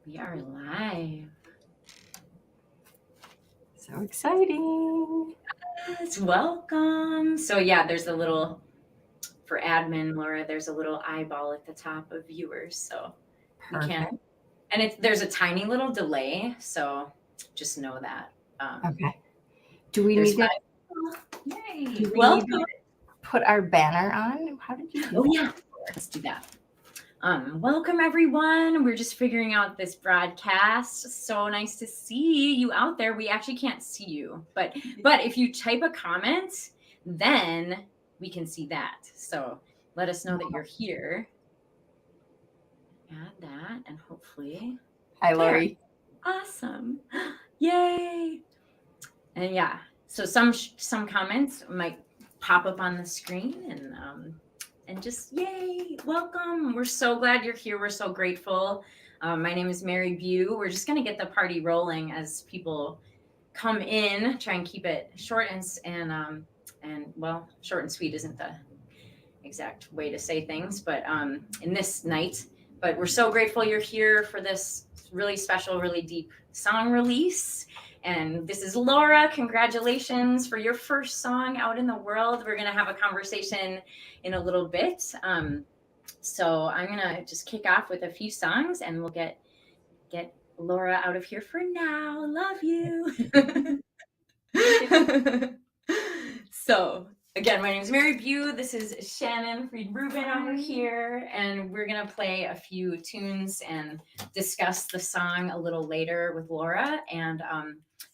We are live. So exciting. Yes, welcome. So yeah, there's a little, for admin, Laura, there's a little eyeball at the top of viewers. So we can't, Perfect. and there's a tiny little delay. So just know that. Okay. Do we There's need to, Yay. do we Welcome. need to put our banner on? How did you do that? Yeah, let's do that. Welcome everyone. We're just figuring out this broadcast. So nice to see you out there. We actually can't see you, but if you type a comment, then we can see that. So let us know that you're here. Add that and hopefully. Hi, Lori. Awesome. Yay. And yeah, so some comments might pop up on the screen and just yay, welcome. We're so glad you're here. We're so grateful. My name is Mary Bew. We're just going to get the party rolling as people come in, try and keep it short and well, short and sweet isn't the exact way to say things, but in this night, but we're so grateful you're here for this really special, really deep song release. And this is Laura. Congratulations for your first song out in the world. We're going to have a conversation in a little bit. So I'm going to just kick off with a few songs and we'll get Laura out of here for now. Love you. So again, my name is Mary Bew. This is Shannon Fried-Rubin over here, and we're going to play a few tunes and discuss the song a little later with Laura and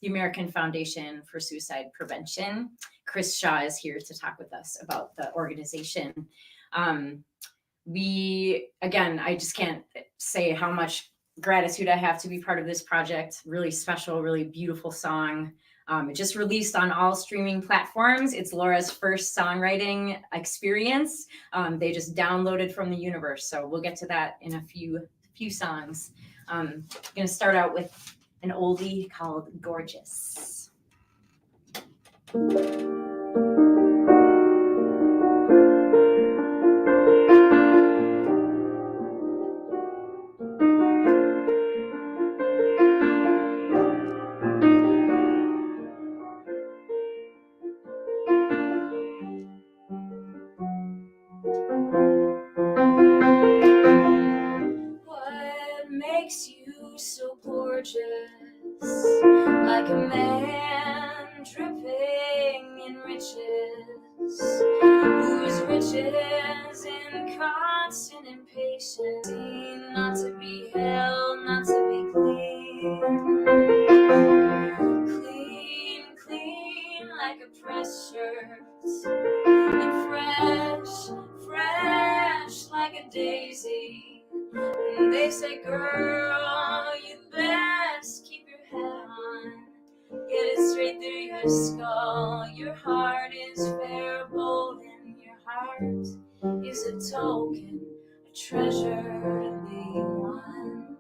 the American Foundation for Suicide Prevention. Chris Shaw is here to talk with us about the organization. I just can't say how much gratitude I have to be part of this project. Really special, really beautiful song. It just released on all streaming platforms. It's Laura's first songwriting experience. They just downloaded from the universe. So we'll get to that in a few songs. I'm going to start out with an oldie called Gorgeous. Makes you so gorgeous, like a man dripping in riches, whose riches in constant impatience, not to be held, not to be clean like a pressed shirt, and fresh like a daisy. And they say, girl, you best keep your head on. Get it straight through your skull. Your heart is fair, bold, and your heart is a token, a treasure to be won.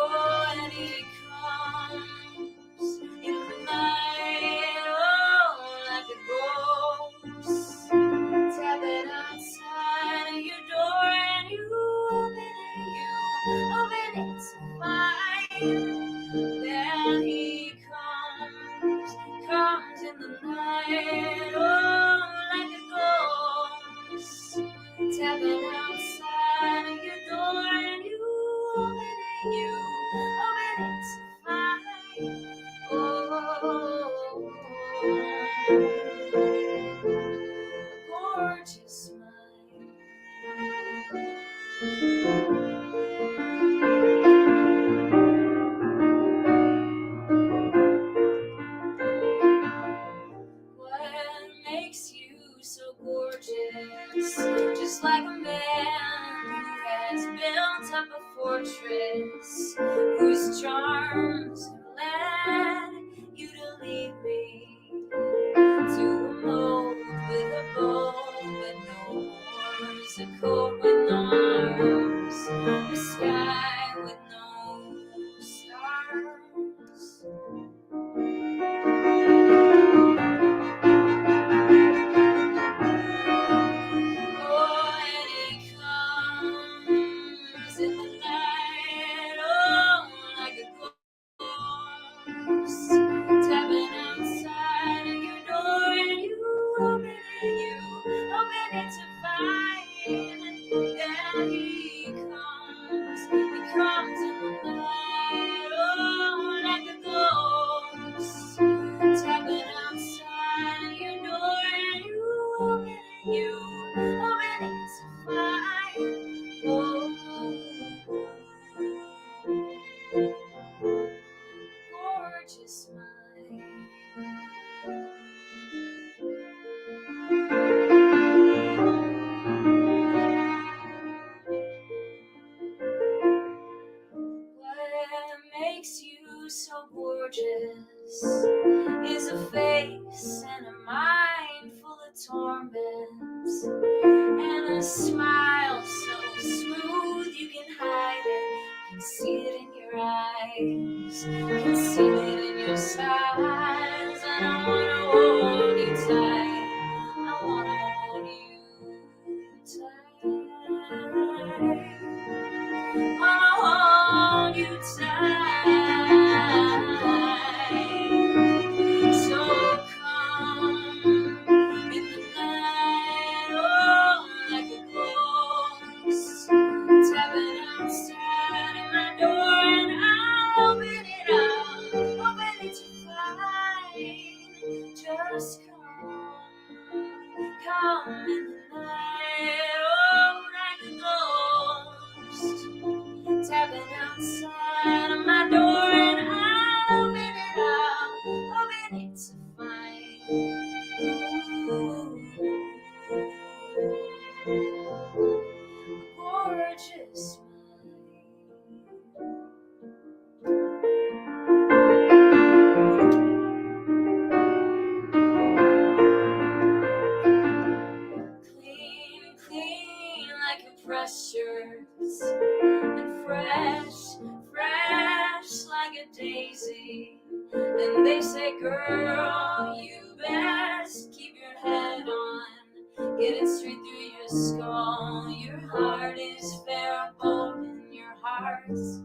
Oh, and he comes in the night, oh, like a ghost, tapping outside your door, and you open it to find. Then he comes in the night, oh, like a ghost, tapping outside your door, and you open it to find. Oh, gorgeous mind. What makes you so gorgeous? Just like a man torments, and a smile so smooth you can hide it. Can see it in your eyes, can see it in your sighs. And I wanna hold you tight, I wanna hold you tight, wanna hold you tight. So come in the night, oh, like a ghost, tapping outside my door, and I'll open it up, open it to find. Just come in the night, oh, like a ghost, tapping outside of my door, and I'll open it up, open it to find gorgeous clean, clean like your pressures, and fresh, fresh like a daisy. And they say, girl, you best keep your head on, get it straight through your skull. Your heart is fair, bold, and your heart is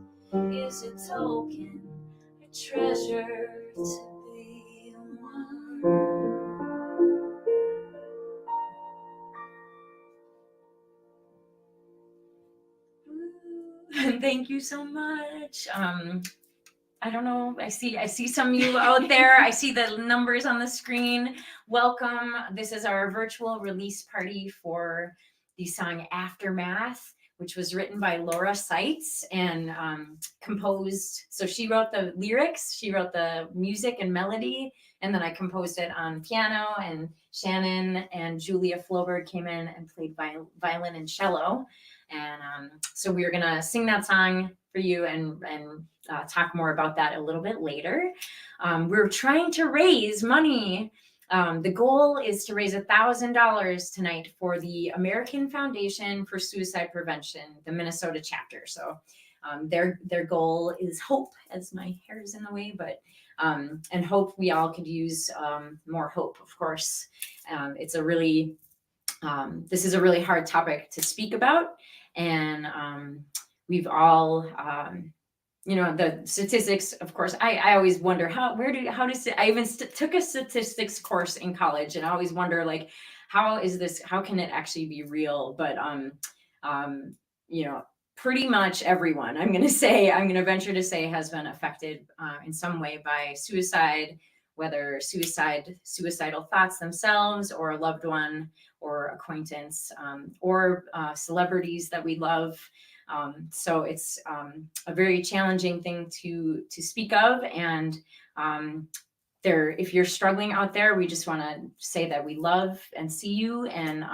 a token, a treasure to be one. Thank you so much. I don't know. I see some of you out there. I see the numbers on the screen. Welcome. This is our virtual release party for the song Aftermath, which was written by Laura Seitz and composed. So she wrote the lyrics, she wrote the music and melody, and then I composed it on piano, and Shannon and Julia Floberg came in and played violin and cello. And so we're gonna sing that song for you and talk more about that a little bit later. We're trying to raise money. The goal is to raise $1,000 tonight for the American Foundation for Suicide Prevention, the Minnesota chapter. So their goal is hope, as my hair is in the way, but and hope. We all could use more hope, of course. It's a really this is a really hard topic to speak about, and we've all the statistics, of course. I always wonder how does it, I even took a statistics course in college, and I always wonder, like, how can it actually be real? But pretty much everyone, I'm going to venture to say, has been affected in some way by suicide, whether suicidal thoughts themselves, or a loved one or acquaintance, or celebrities that we love. So it's a very challenging thing to speak of. And if you're struggling out there, we just want to say that we love and see you. And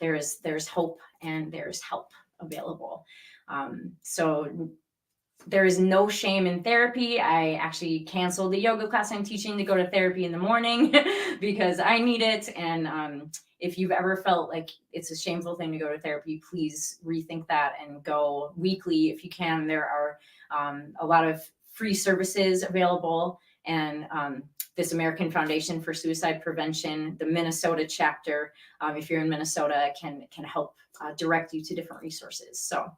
there's hope and there's help available. So there is no shame in therapy. I actually canceled the yoga class I'm teaching to go to therapy in the morning because I need it. And if you've ever felt like it's a shameful thing to go to therapy, please rethink that and go weekly if you can. There are a lot of free services available. And this American Foundation for Suicide Prevention, the Minnesota chapter, if you're in Minnesota, can help direct you to different resources. So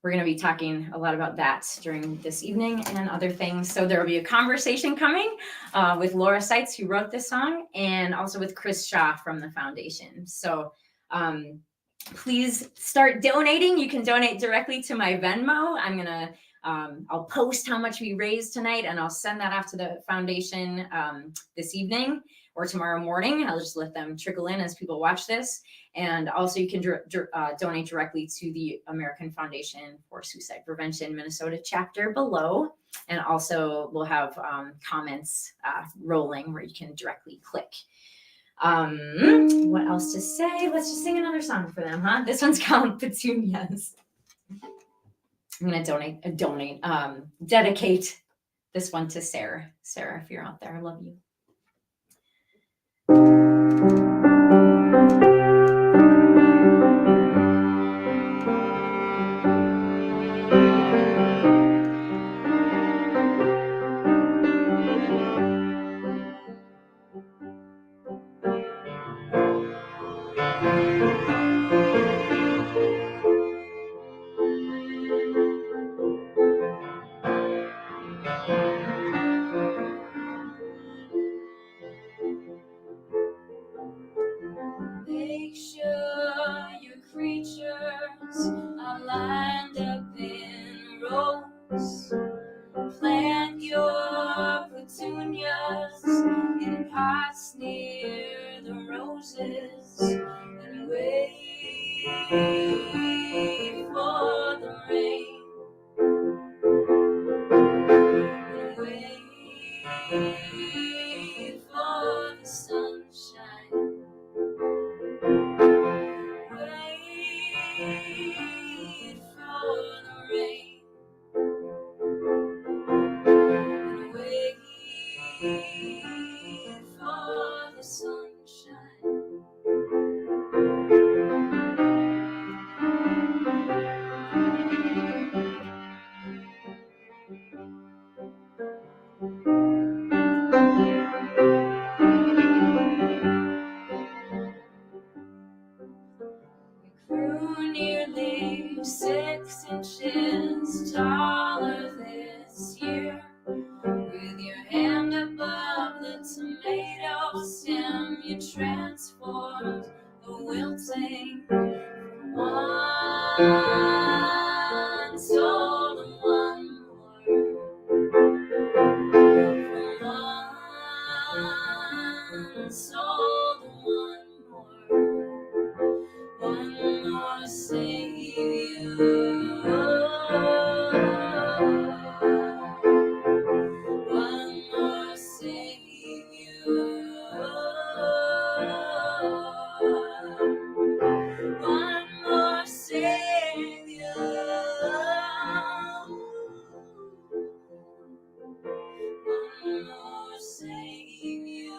we're going to be talking a lot about that during this evening and other things. So there will be a conversation coming with Laura Seitz, who wrote this song, and also with Chris Shaw from the foundation. So please start donating. You can donate directly to my Venmo. I'll post how much we raised tonight, and I'll send that off to the foundation this evening or tomorrow morning. I'll just let them trickle in as people watch this. And also you can donate directly to the American Foundation for Suicide Prevention Minnesota chapter below. And also we'll have comments rolling where you can directly click. What else to say? Let's just sing another song for them, huh? This one's called Petunias. I'm going to dedicate this one to Sarah. Sarah, if you're out there, I love you. us in pots near the roses, and wait for the rain, and wait for the sunshine. Wait for the rain, and wait for the sunshine. We grew nearly 6 inches taller this year, with your hand above the tomato stem. You transformed the wilting one soul and one more, one soul and one more Savior, one more Savior, one more Savior, one more Savior.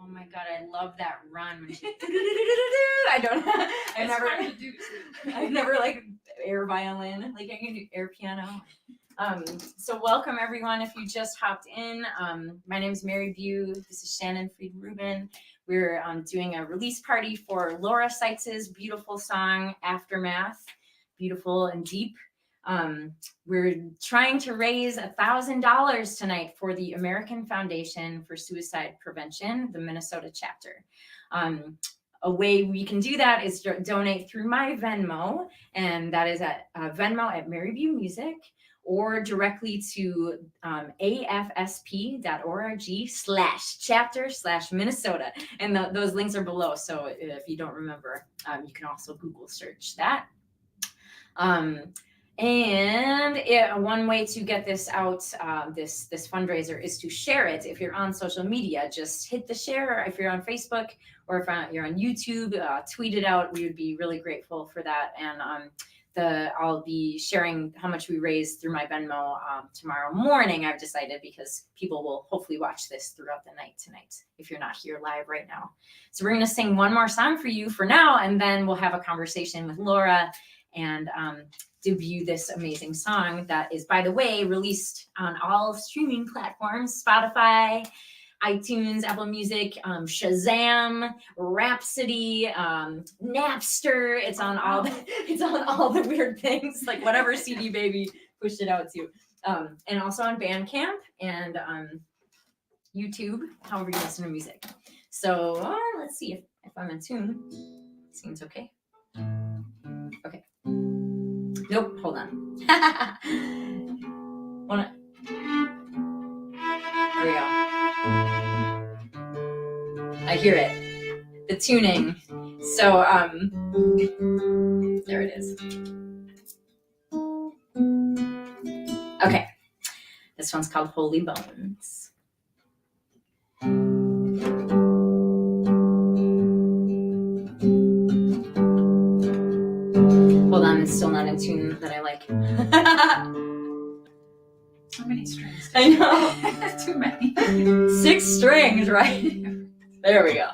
Oh my God, I love that run. When she, I've never like air violin, like I can do air piano. So welcome everyone if you just hopped in. My name is Mary Bew. This is Shannon Fried Rubin. We're doing a release party for Laura Seitz's beautiful song, Aftermath, beautiful and deep. We're trying to raise $1,000 tonight for the American Foundation for Suicide Prevention, the Minnesota chapter. A way we can do that is donate through my Venmo, and that is at Venmo at Mary Bew Music, or directly to afsp.org/chapter/Minnesota. And those links are below. So if you don't remember, you can also Google search that. One way to get this out, this fundraiser, is to share it. If you're on social media, just hit the share. If you're on Facebook or if you're on YouTube, tweet it out. We would be really grateful for that. And I'll be sharing how much we raised through my Venmo tomorrow morning, I've decided, because people will hopefully watch this throughout the night tonight if you're not here live right now. So we're going to sing one more song for you for now, and then we'll have a conversation with Laura and debut this amazing song that is, by the way, released on all streaming platforms: Spotify, iTunes, Apple Music, Shazam, Rhapsody, Napster. It's on all the weird things, like whatever CD Baby pushed it out to. And also on Bandcamp and YouTube, however you listen to music. So let's see if I'm in tune. Seems okay. Okay. Nope, hold on. There we go. I hear it. The tuning. So there it is. Okay. This one's called Holy Bones. Hold on, it's still not in tune that I like. So many strings. I know. Too many. 6 strings, right? There we go.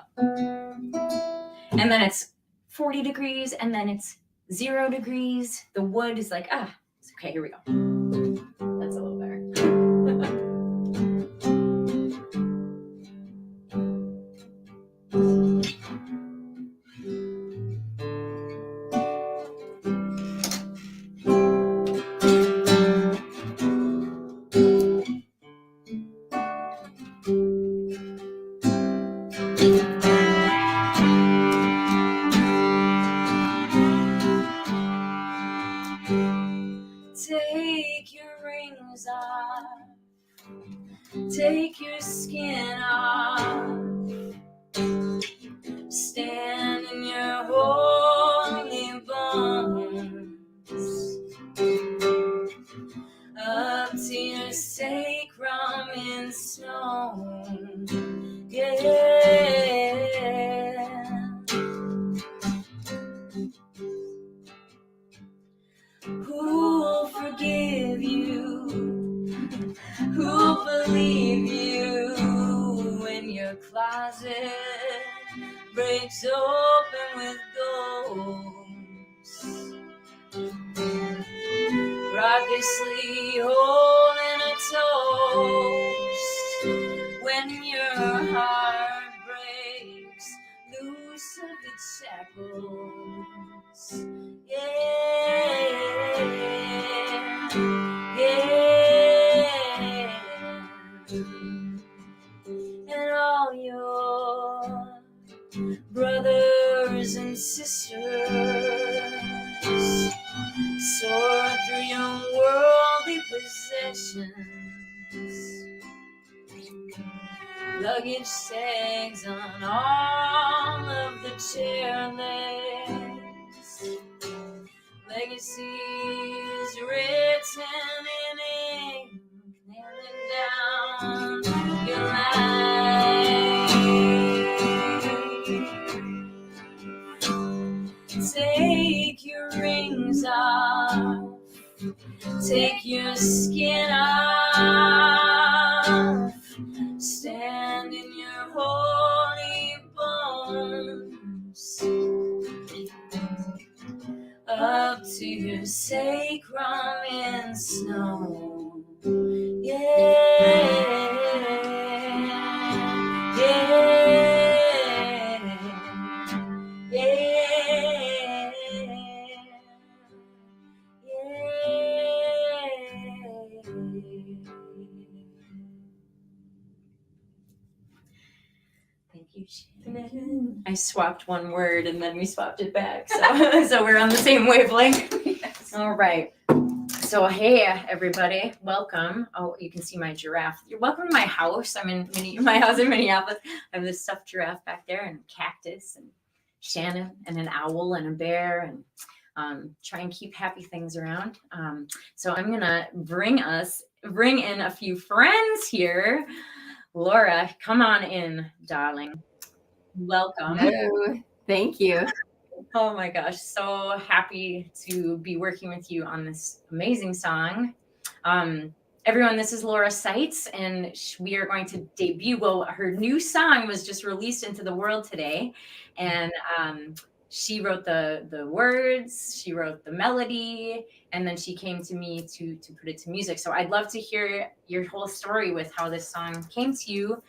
and then it's 40 degrees, and then it's 0 degrees. The wood is like, okay, here we go. That's a little better. Take your rings off, take your skin off, stand in your holy bones, up to your sacrum in stone, yeah. Who'll forgive you? Who'll believe you when your closet breaks open with ghosts? Raucously holding a toast when your heart breaks loose of its shackles. Yeah, yeah. And all your brothers and sisters soar through your worldly possessions. Luggage sags on all of the chair legs. Legacies written in ink, nailing down your life. Take your rings off, take your skin off, stand in your holy bones, up to your sacrum in snow, yeah, yeah, yeah, yeah. Thank you, Shannon. I swapped one word and then we swapped it back. So we're on the same wavelength. Yes. All right. So hey, everybody, welcome. Oh, you can see my giraffe. You're welcome to my house. I'm in my house in Minneapolis. I have this stuffed giraffe back there and a cactus and Shannon and an owl and a bear and try and keep happy things around. So I'm gonna bring in a few friends here. Laura, come on in, darling. Welcome. Hello. Thank you. Oh my gosh, so happy to be working with you on this amazing song. Everyone, this is Laura Seitz, and we are going to debut. Well, her new song was just released into the world today, and she wrote the words, she wrote the melody, and then she came to me to put it to music. So I'd love to hear your whole story with how this song came to you.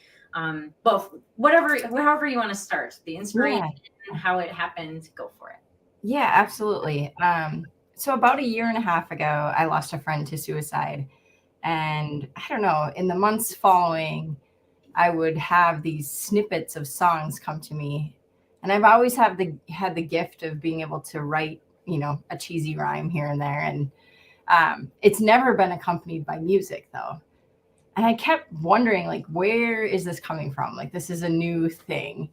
Both, however you want to start, the inspiration, how it happened, go for it. Yeah, absolutely. So about a year and a half ago, I lost a friend to suicide. And I don't know, in the months following, I would have these snippets of songs come to me. And I've always had the gift of being able to write, a cheesy rhyme here and there. And it's never been accompanied by music, though. And I kept wondering, like, where is this coming from? Like, this is a new thing.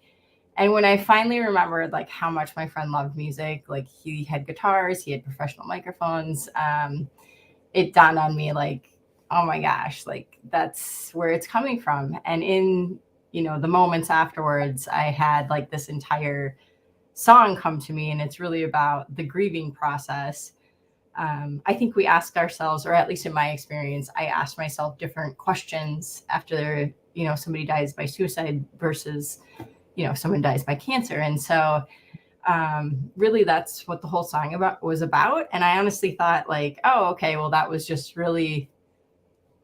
And when I finally remembered, like, how much my friend loved music, like, he had guitars, he had professional microphones, it dawned on me, like, oh my gosh, like, that's where it's coming from. And in, the moments afterwards, I had, like, this entire song come to me, and it's really about the grieving process. I think we ask ourselves, or at least in my experience, I asked myself different questions after, somebody dies by suicide versus, someone dies by cancer. And so Really, that's what the whole song was about. And I honestly thought like, oh, okay, well, that was just really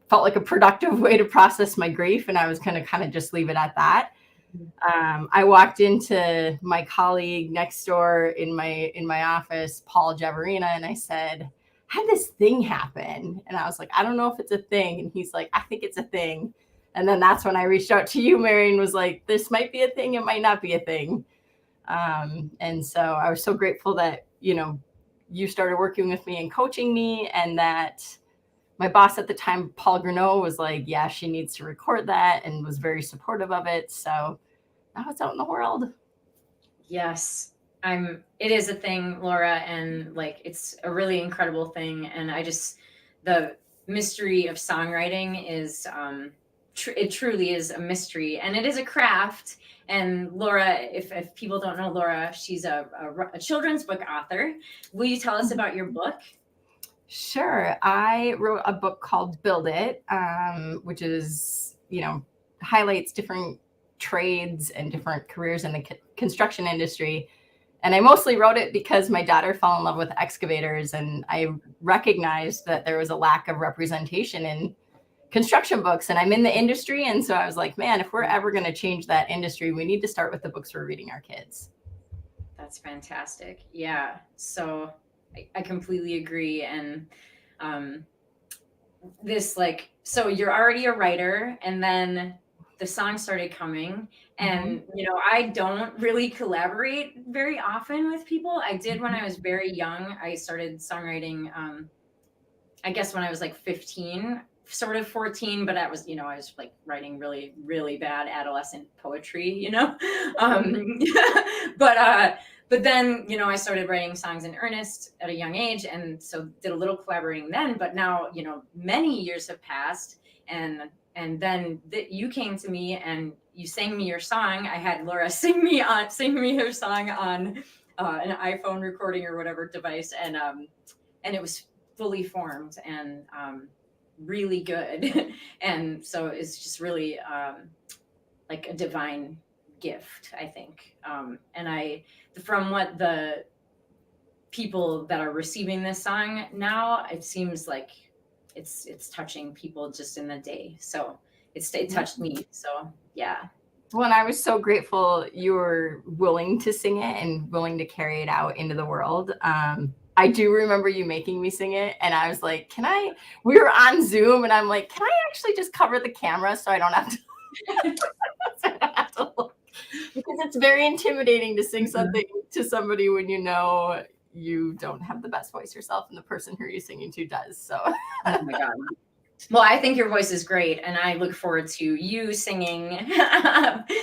felt like a productive way to process my grief. And I was going to kind of just leave it at that. I walked into my colleague next door in my office, Paul Javarina, and I said, I had this thing happen. And I was like, I don't know if it's a thing. And he's like, I think it's a thing. And then that's when I reached out to you, Mary, and was like, this might be a thing. It might not be a thing. And so I was so grateful that, you started working with me and coaching me, and that my boss at the time, Paul Grunau, was like, yeah, she needs to record that, and was very supportive of it. So now it's out in the world. Yes. It is a thing, Laura, and like it's a really incredible thing. And the mystery of songwriting is it truly is a mystery, and it is a craft. And Laura, if people don't know Laura, she's a children's book author. Will you tell us about your book? Sure. I wrote a book called Build It, which is, highlights different trades and different careers in the construction industry. And I mostly wrote it because my daughter fell in love with excavators, and I recognized that there was a lack of representation in construction books, and I'm in the industry. And so I was like, man, if we're ever going to change that industry, we need to start with the books we're reading our kids. That's fantastic. Yeah. So I completely agree. And so you're already a writer, and then the songs started coming, and I don't really collaborate very often with people. I did when I was very young. I started songwriting, I guess when I was like 15, sort of 14, but I was like writing really, really bad adolescent poetry, but then, I started writing songs in earnest at a young age. And so did a little collaborating then, but now, many years have passed, and then you came to me and you sang me your song. I had Laura sing me her song on an iPhone recording or whatever device. And it was fully formed and really good. And so it's just really like a divine gift, I think. And from what the people that are receiving this song now, it seems like it's touching people just in the day. So it touched me. So yeah. Well, and I was so grateful you were willing to sing it and willing to carry it out into the world. I do remember you making me sing it, and I was like, we were on Zoom, and I'm like, can I actually just cover the camera so I don't have to look? Because it's very intimidating to sing something to somebody when you don't have the best voice yourself, and the person who you're singing to does. So oh my God. Well, I think your voice is great, and I look forward to you singing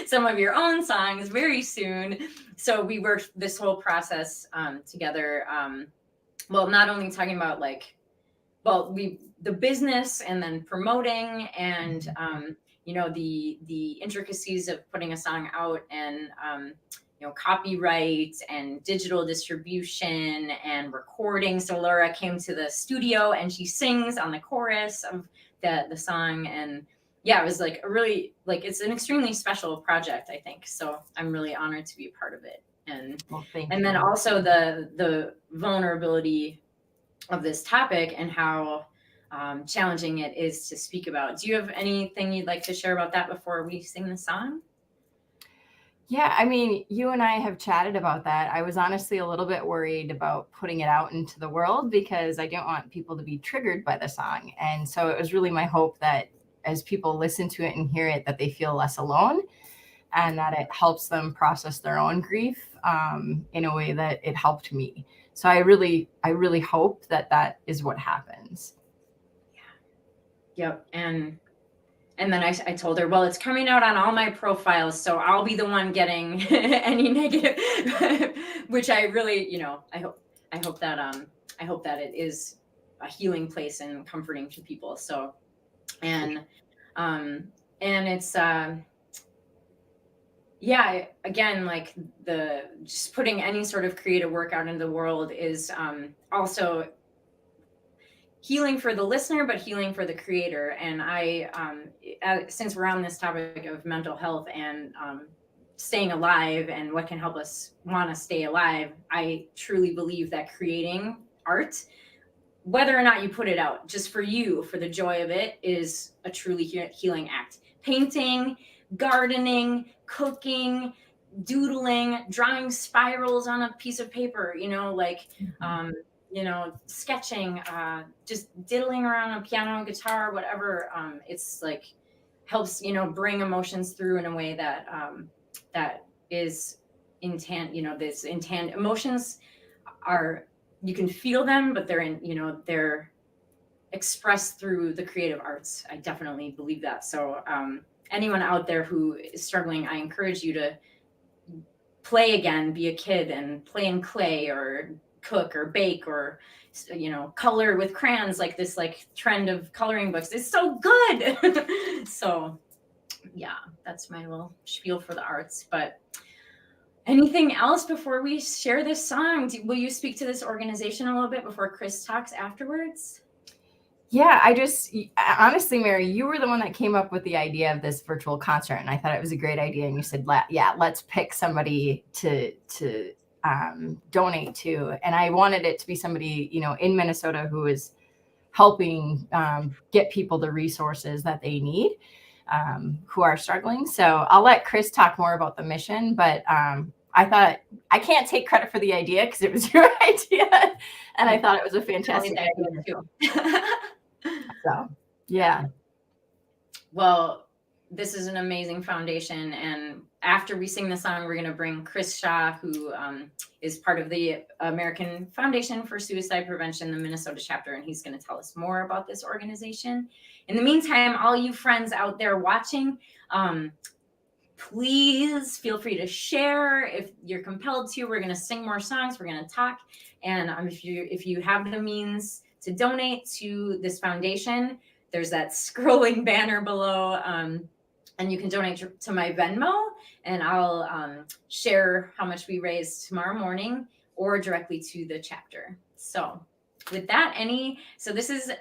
some of your own songs very soon. So we worked this whole process together. Well, not only talking about the business, and then promoting, and the intricacies of putting a song out, and copyright and digital distribution and recording. So Laura came to the studio and she sings on the chorus of the song. And yeah, it was like it's an extremely special project, I think. So I'm really honored to be a part of it. And then also the vulnerability of this topic and how challenging it is to speak about. Do you have anything you'd like to share about that before we sing the song? Yeah, I mean, you and I have chatted about that. I was honestly a little bit worried about putting it out into the world because I didn't want people to be triggered by the song. And so it was really my hope that as people listen to it and hear it, that they feel less alone, and that it helps them process their own grief in a way that it helped me. So I really hope that is what happens. Yeah. Yep. And then I told her, well, it's coming out on all my profiles, so I'll be the one getting any negative, which I really, I hope that it is a healing place and comforting to people. So, and it's, yeah, again, like just putting any sort of creative work out into the world is also healing for the listener, but healing for the creator. And since we're on this topic of mental health and staying alive and what can help us want to stay alive, I truly believe that creating art, whether or not you put it out, just for you, for the joy of it, is a truly healing act. Painting, gardening, cooking, doodling, drawing spirals on a piece of paper, sketching, just diddling around on a piano, guitar, whatever. It's like helps, bring emotions through in a way that that is emotions are, you can feel them, but they're expressed through the creative arts. I definitely believe that. So anyone out there who is struggling, I encourage you to play again, be a kid and play in clay or cook or bake or color with crayons, like this trend of coloring books. It's so good. So yeah, that's my little spiel for the arts. But anything else before we share this song? Will you speak to this organization a little bit before Chris talks afterwards? Yeah, honestly, Mary, you were the one that came up with the idea of this virtual concert, and I thought it was a great idea. And you said, let's pick somebody to donate to. And I wanted it to be somebody, in Minnesota who is helping get people the resources that they need, who are struggling. So I'll let Chris talk more about the mission, but I thought I can't take credit for the idea because it was your idea, and I thought it was a fantastic idea too. So, yeah. Well, this is an amazing foundation. And after we sing the song, we're going to bring Chris Shaw, who is part of the American Foundation for Suicide Prevention, the Minnesota chapter, and he's going to tell us more about this organization. In the meantime, all you friends out there watching, please feel free to share if you're compelled to. We're going to sing more songs. We're going to talk. And if you have the means to donate to this foundation, there's that scrolling banner below, and you can donate to my Venmo, and I'll share how much we raise tomorrow morning or directly to the chapter. So with that, this is,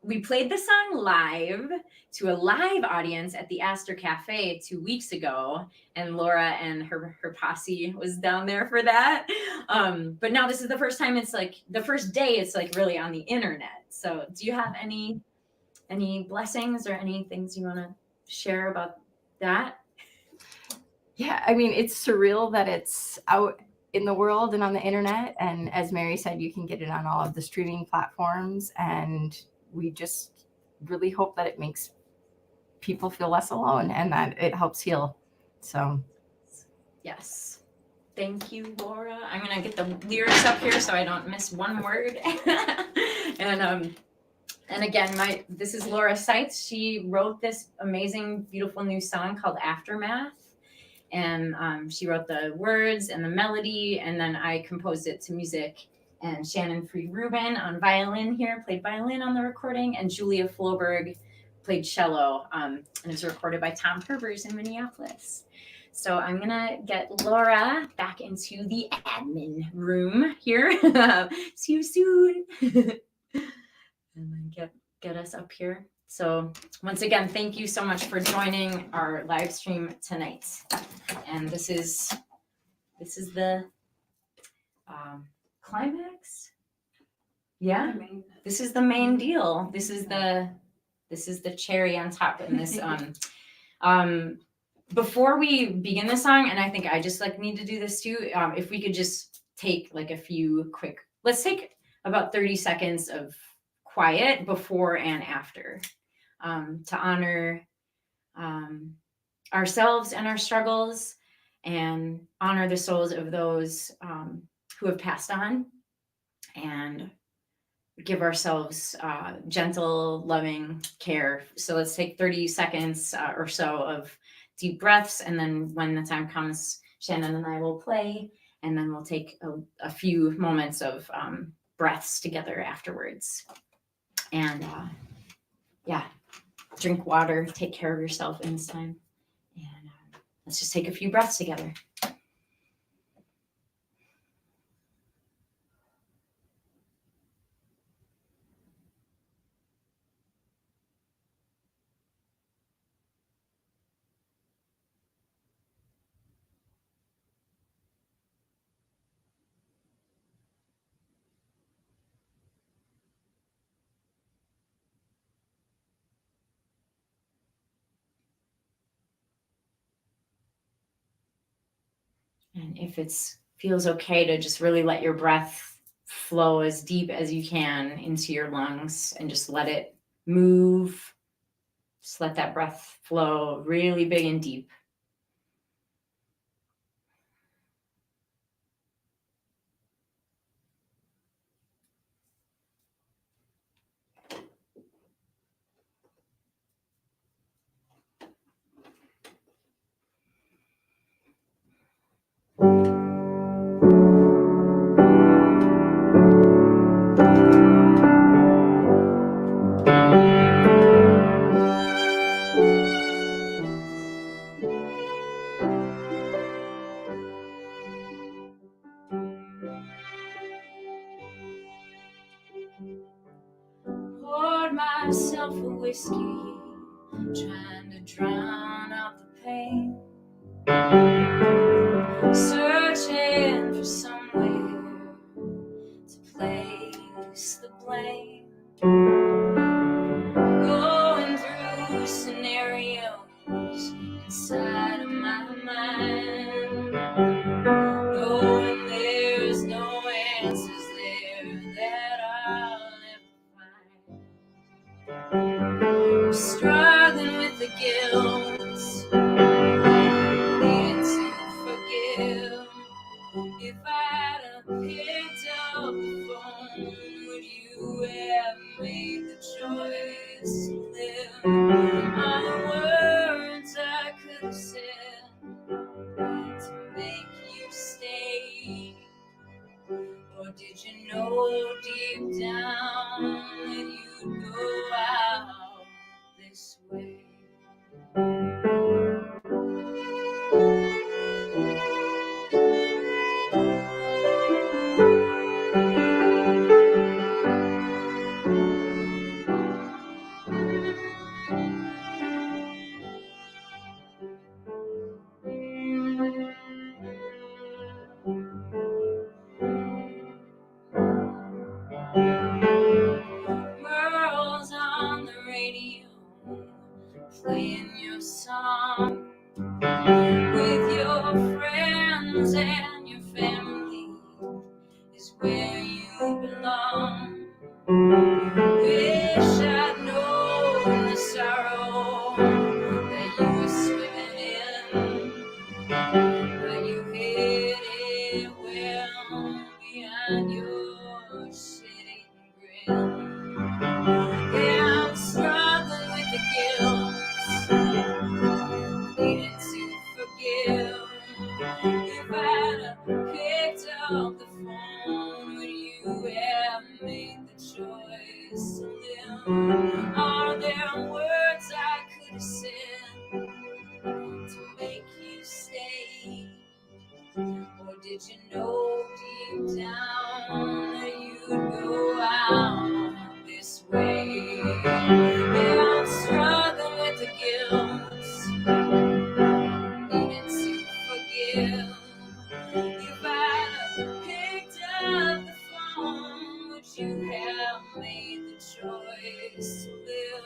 we played the song live to a live audience at the Astor Cafe 2 weeks ago, and Laura and her posse was down there for that. But now this is the first time, it's like the first day it's like really on the internet. So do you have any blessings or any things you want to share about that? Yeah, I mean, it's surreal that it's out in the world and on the internet. And as Mary said, you can get it on all of the streaming platforms. And we just really hope that it makes people feel less alone and that it helps heal. So, yes. Thank you, Laura. I'm going to get the lyrics up here so I don't miss one word. And again, this is Laura Seitz. She wrote this amazing, beautiful new song called Aftermath. And she wrote the words and the melody, and then I composed it to music. And Shannon Freed Rubin on violin here, played violin on the recording, and Julia Floberg played cello, and it was recorded by Tom Herbers in Minneapolis. So I'm going to get Laura back into the admin room here. See you soon. And then get us up here. So once again, thank you so much for joining our live stream tonight. And this is the climax. Yeah, this is the main deal. This is the cherry on top in this. Before we begin the song, and I think I just need to do this too. If we could just take a few quick, let's take about 30 seconds of quiet before and after, to honor ourselves and our struggles, and honor the souls of those who have passed on, and give ourselves gentle, loving care. So let's take 30 seconds or so of deep breaths, and then when the time comes, Shannon and I will play, and then we'll take a few moments of breaths together afterwards. And drink water, take care of yourself in this time. And let's just take a few breaths together. And if it feels okay to just really let your breath flow as deep as you can into your lungs and just let it move. Just let that breath flow really big and deep. Poured myself a whiskey, trying to drown out the pain, searching for somewhere to place the blame, going through scenarios inside of my mind, knowing there's no answers there that I'll ever find. Struggling with the guilt, needing to forgive. If I'd have picked up the phone, would you have made the choice to live? Are the words I could have said to make you stay? Or did you know deep down that you'd go out this way? Girls on the radio playing your song with your friends and your family is where you belong. Wish I'd known the sorrow that you were swimming in, but you hid it well behind your shitty grin. Yeah, I'm struggling with the guilt, needing to forgive. If I'd have picked up the phone, would you have made the choice to live? Are there words I could have said to make you stay? Or did you know deep down that you'd go out this way? Yeah, I'm struggling with the guilt, needing to forgive. If I'd have picked up the phone, would you have made the choice to live?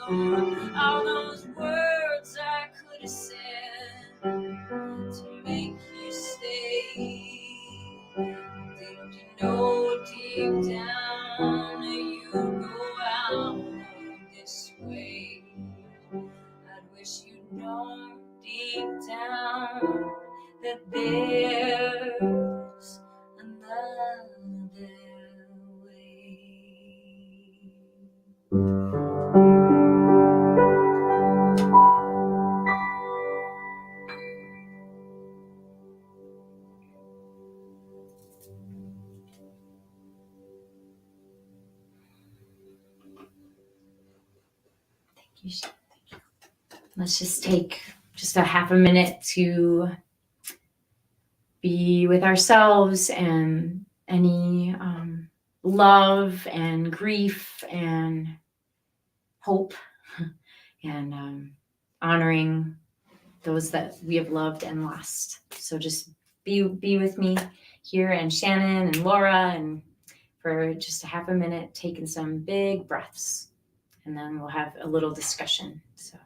All those words I could have said to make you stay. Did you know deep down that you'd go out this way? I'd wish you'd known deep down that there's another way. Thank you. Let's just take just a half a minute to be with ourselves and any love and grief and hope and honoring those that we have loved and lost. So just be with me here, and Shannon and Laura, and for just a half a minute, taking some big breaths, and then we'll have a little discussion. So.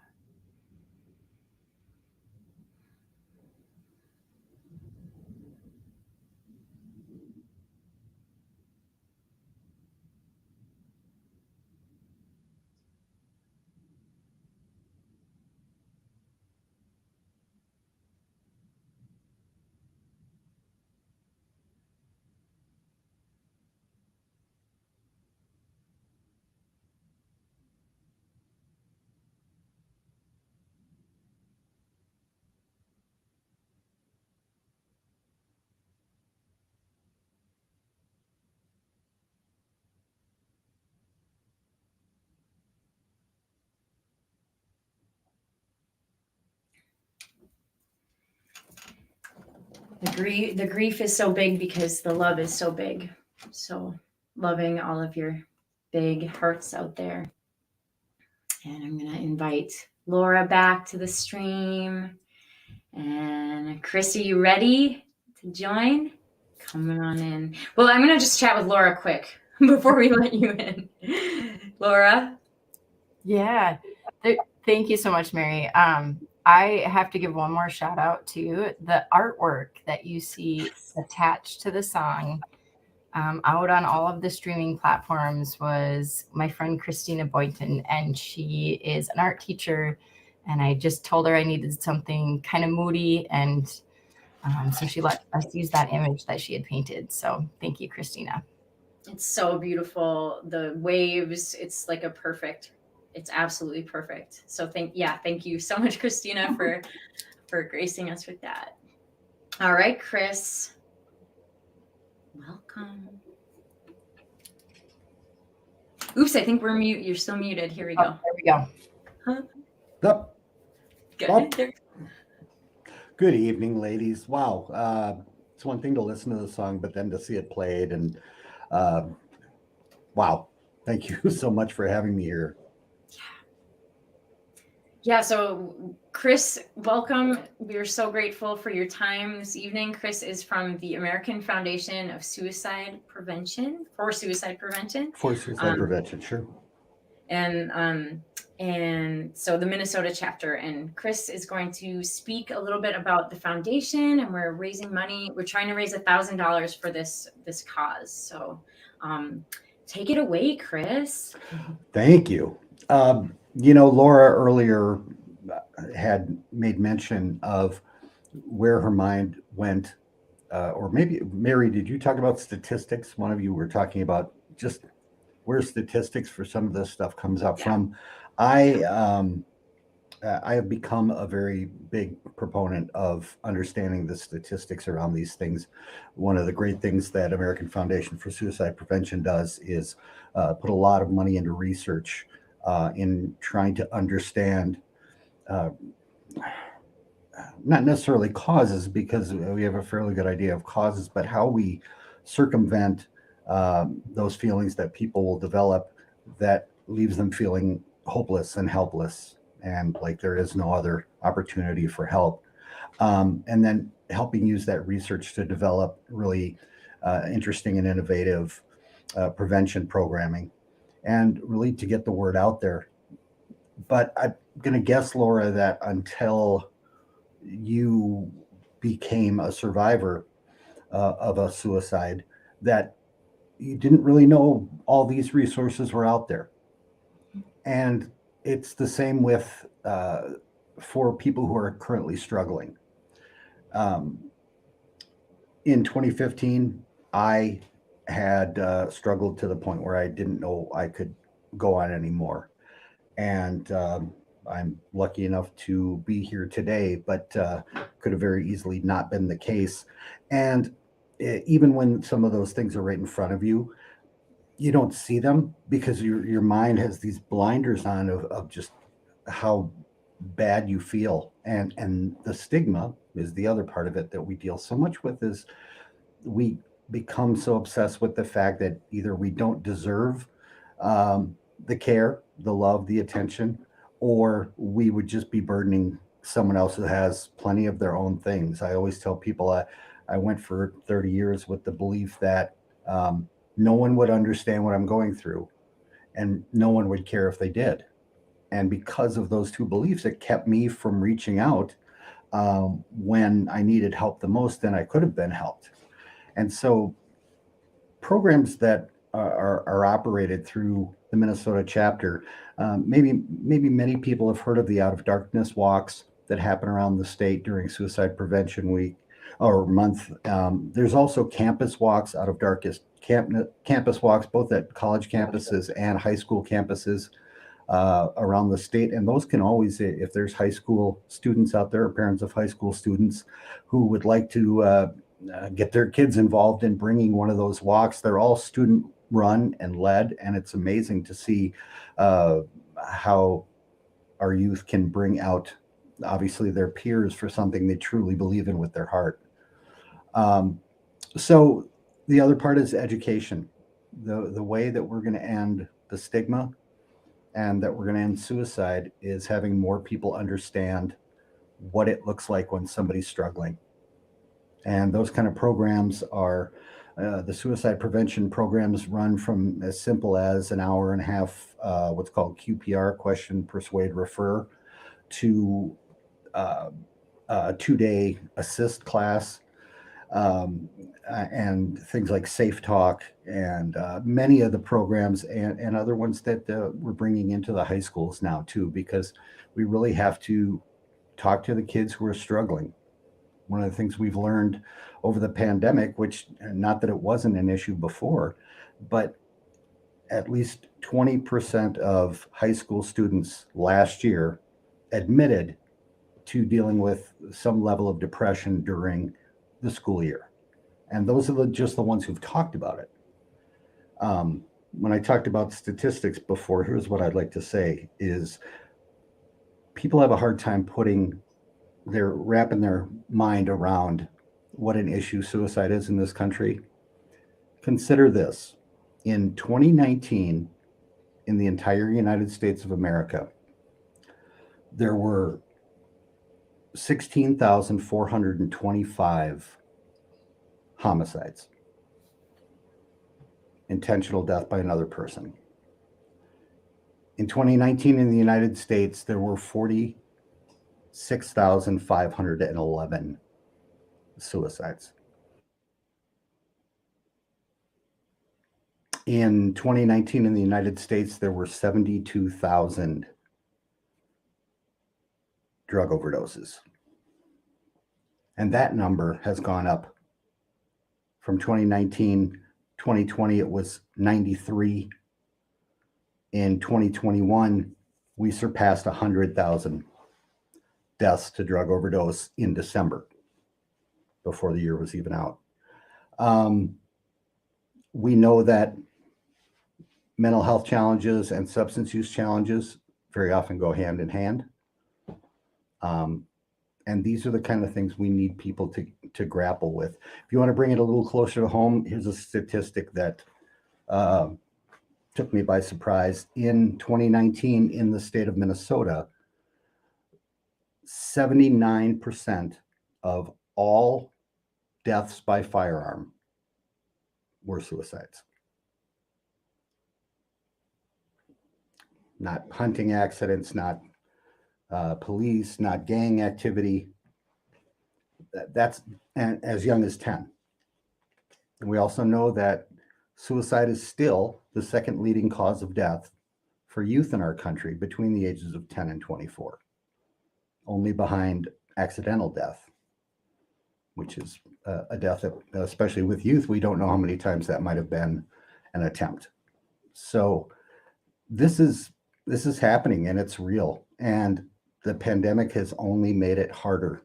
The grief is so big because the love is so big. So loving all of your big hearts out there. And I'm going to invite Laura back to the stream. And Chris, are you ready to join? Coming on in. Well, I'm going to just chat with Laura quick before we let you in. Laura? Yeah. Thank you so much, Mary. I have to give one more shout out to the artwork that you see attached to the song out on all of the streaming platforms was my friend Christina Boynton, and she is an art teacher. And I just told her I needed something kind of moody, and so she let us use that image that she had painted. So thank you, Christina. It's so beautiful. The waves, it's like it's absolutely perfect. So thank you so much, Christina, for gracing us with that. All right, Chris. Welcome. Oops, I think we're mute. You're still muted. Here we go. There we go. Huh? Yep. Good. Good evening, ladies. Wow. It's one thing to listen to the song, but then to see it played, and wow. Thank you so much for having me here. Yeah, so Chris, welcome. We're so grateful for your time this evening. Chris is from the American Foundation of Suicide Prevention, for suicide prevention. For suicide prevention, sure. And so the Minnesota chapter, and Chris is going to speak a little bit about the foundation, and we're raising money. We're trying to raise $1,000 for this cause. So take it away, Chris. Thank you. Laura earlier had made mention of where her mind went, or maybe Mary, did you talk about statistics? One of you were talking about just where statistics for some of this stuff comes up from. I have become a very big proponent of understanding the statistics around these things. One of the great things that American Foundation for Suicide Prevention does is put a lot of money into research in trying to understand not necessarily causes, because we have a fairly good idea of causes, but how we circumvent those feelings that people will develop that leaves them feeling hopeless and helpless, and like there is no other opportunity for help. And then helping use that research to develop really interesting and innovative prevention programming, and really to get the word out there. But I'm going to guess, Laura, that until you became a survivor of a suicide, that you didn't really know all these resources were out there. And it's the same with for people who are currently struggling. In 2015, I had struggled to the point where I didn't know I could go on anymore. And I'm lucky enough to be here today, but could have very easily not been the case. And even when some of those things are right in front of you, you don't see them because your mind has these blinders on of just how bad you feel. And the stigma is the other part of it that we deal so much with, is we become so obsessed with the fact that either we don't deserve the care, the love, the attention, or we would just be burdening someone else who has plenty of their own things. I always tell people I went for 30 years with the belief that no one would understand what I'm going through, and no one would care if they did. And because of those two beliefs, it kept me from reaching out when I needed help the most, and I could have been helped. And so programs that are operated through the Minnesota chapter, maybe many people have heard of the Out of Darkness walks that happen around the state during Suicide Prevention Week or month. There's also campus walks, Out of Darkness campus walks, both at college campuses and high school campuses around the state. And those can always, if there's high school students out there or parents of high school students who would like to get their kids involved in bringing one of those walks, they're all student run and led. And it's amazing to see how our youth can bring out, obviously, their peers for something they truly believe in with their heart. So the other part is education. The way that we're going to end the stigma and that we're going to end suicide is having more people understand what it looks like when somebody's struggling. And those kind of programs are the suicide prevention programs run from as simple as an hour and a half, what's called QPR, question, persuade, refer, to a 2-day assist class, and things like Safe Talk, and many of the programs and other ones that we're bringing into the high schools now too, because we really have to talk to the kids who are struggling. One of the things we've learned over the pandemic, which not that it wasn't an issue before, but at least 20% of high school students last year admitted to dealing with some level of depression during the school year. And those are just the ones who've talked about it. When I talked about statistics before, here's what I'd like to say is people have a hard time wrapping their mind around what an issue suicide is in this country. Consider this. In 2019, in the entire United States of America, there were 16,425 homicides, intentional death by another person. In 2019 in the United States, there were 46,511 suicides. In 2019 in the United States, there were 72,000 drug overdoses. And that number has gone up from 2019, 2020, it was 93. In 2021, we surpassed 100,000 deaths to drug overdose in December, before the year was even out. We know that mental health challenges and substance use challenges very often go hand in hand. And these are the kind of things we need people to grapple with. If you want to bring it a little closer to home, here's a statistic that took me by surprise. In 2019, in the state of Minnesota, 79% of all deaths by firearm were suicides. Not hunting accidents, not police, not gang activity. That's as young as 10. And we also know that suicide is still the second leading cause of death for youth in our country between the ages of 10 and 24, only behind accidental death, which is a death that, especially with youth, we don't know how many times that might have been an attempt. So this is happening, and it's real. And the pandemic has only made it harder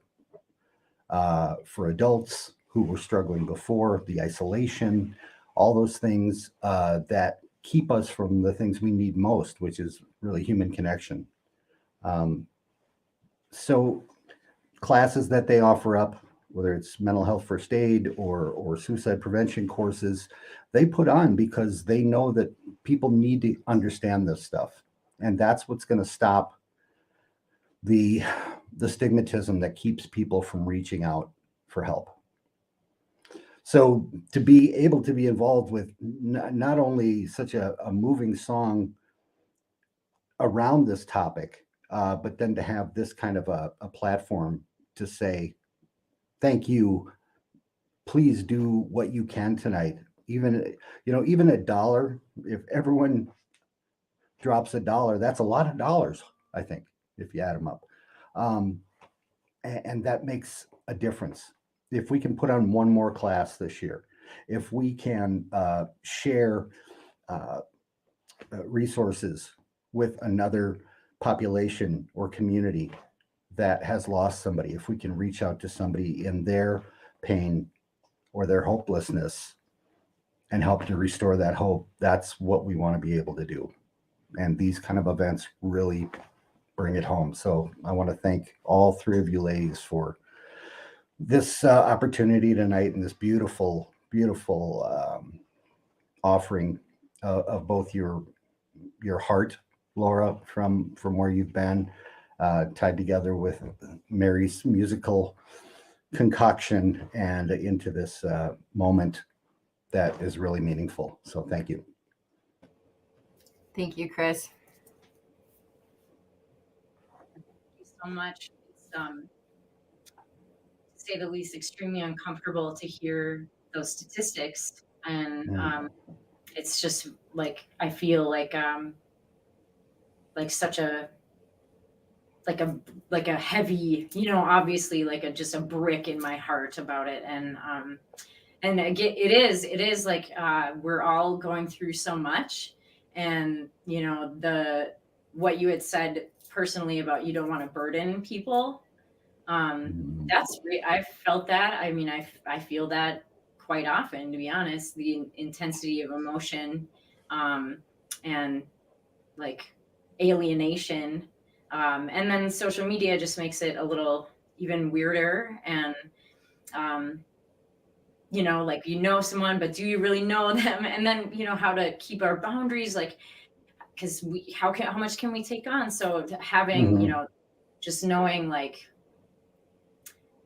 for adults who were struggling before, the isolation, all those things that keep us from the things we need most, which is really human connection. So classes that they offer up, whether it's mental health first aid or suicide prevention courses, they put on because they know that people need to understand this stuff. And that's what's going to stop the stigmatism that keeps people from reaching out for help. So to be able to be involved with not only such a moving song around this topic, but then to have this kind of a platform to say, thank you, please do what you can tonight. Even $1, if everyone drops $1, that's a lot of dollars, I think, if you add them up. And that makes a difference. If we can put on one more class this year, if we can share resources with another population or community that has lost somebody, if we can reach out to somebody in their pain or their hopelessness and help to restore that hope, that's what we want to be able to do. And these kind of events really bring it home. So I want to thank all three of you ladies for this opportunity tonight and this beautiful, beautiful offering of both your heart, Laura, from where you've been, tied together with Mary's musical concoction and into this moment that is really meaningful. So thank you. Thank you, Chris. Thank you so much. It's to say the least, extremely uncomfortable to hear those statistics, and it's just like I feel like such a like a heavy, obviously like just a brick in my heart about it, and again, it is like we're all going through so much, and the what you had said personally about you don't want to burden people. I've felt that. I mean, I feel that quite often, to be honest, the intensity of emotion, and like alienation. And then social media just makes it a little even weirder. And, like, someone, but do you really know them? And then, how to keep our boundaries, like, because how much can we take on? So having, just knowing like,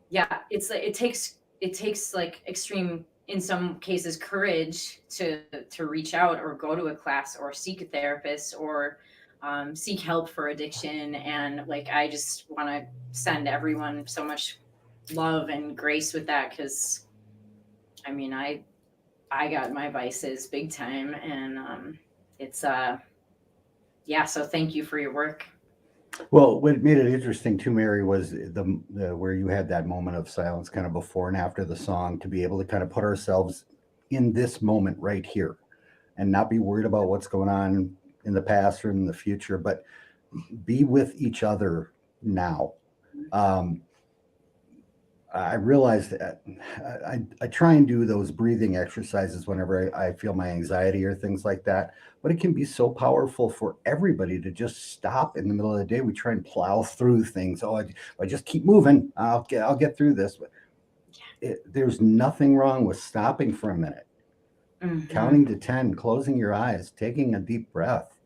yeah, it's like, it takes like extreme, in some cases, courage to reach out or go to a class or seek a therapist or seek help for addiction. And like, I just want to send everyone so much love and grace with that, because I mean, I got my vices big time, and it's yeah, so thank you for your work. Well, what made it interesting too, Mary, was the where you had that moment of silence kind of before and after the song, to be able to kind of put ourselves in this moment right here and not be worried about what's going on in the past or in the future, but be with each other now. I realized that I try and do those breathing exercises whenever I feel my anxiety or things like that. But it can be so powerful for everybody to just stop in the middle of the day. We try and plow through things. Oh, I just keep moving. I'll get through this. But there's nothing wrong with stopping for a minute, counting to 10, closing your eyes, taking a deep breath,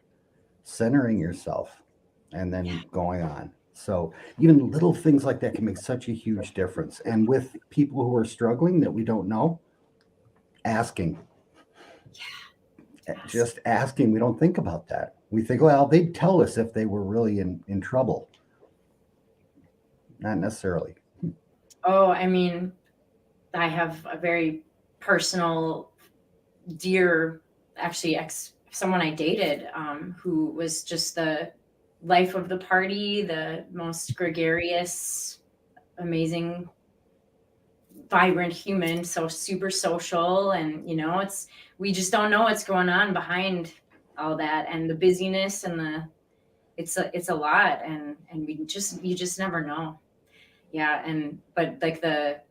centering yourself, and then going on. So even little things like that can make such a huge difference. And with people who are struggling that we don't know, asking, just asking, we don't think about that. We think, well, they'd tell us if they were really in trouble. Not necessarily. Oh, I mean, I have a very personal, dear, actually someone I dated, who was just the life of the party, the most gregarious, amazing, vibrant human, so super social. And we just don't know what's going on behind all that, and the busyness, and it's a lot, and you just never know. Yeah. But like the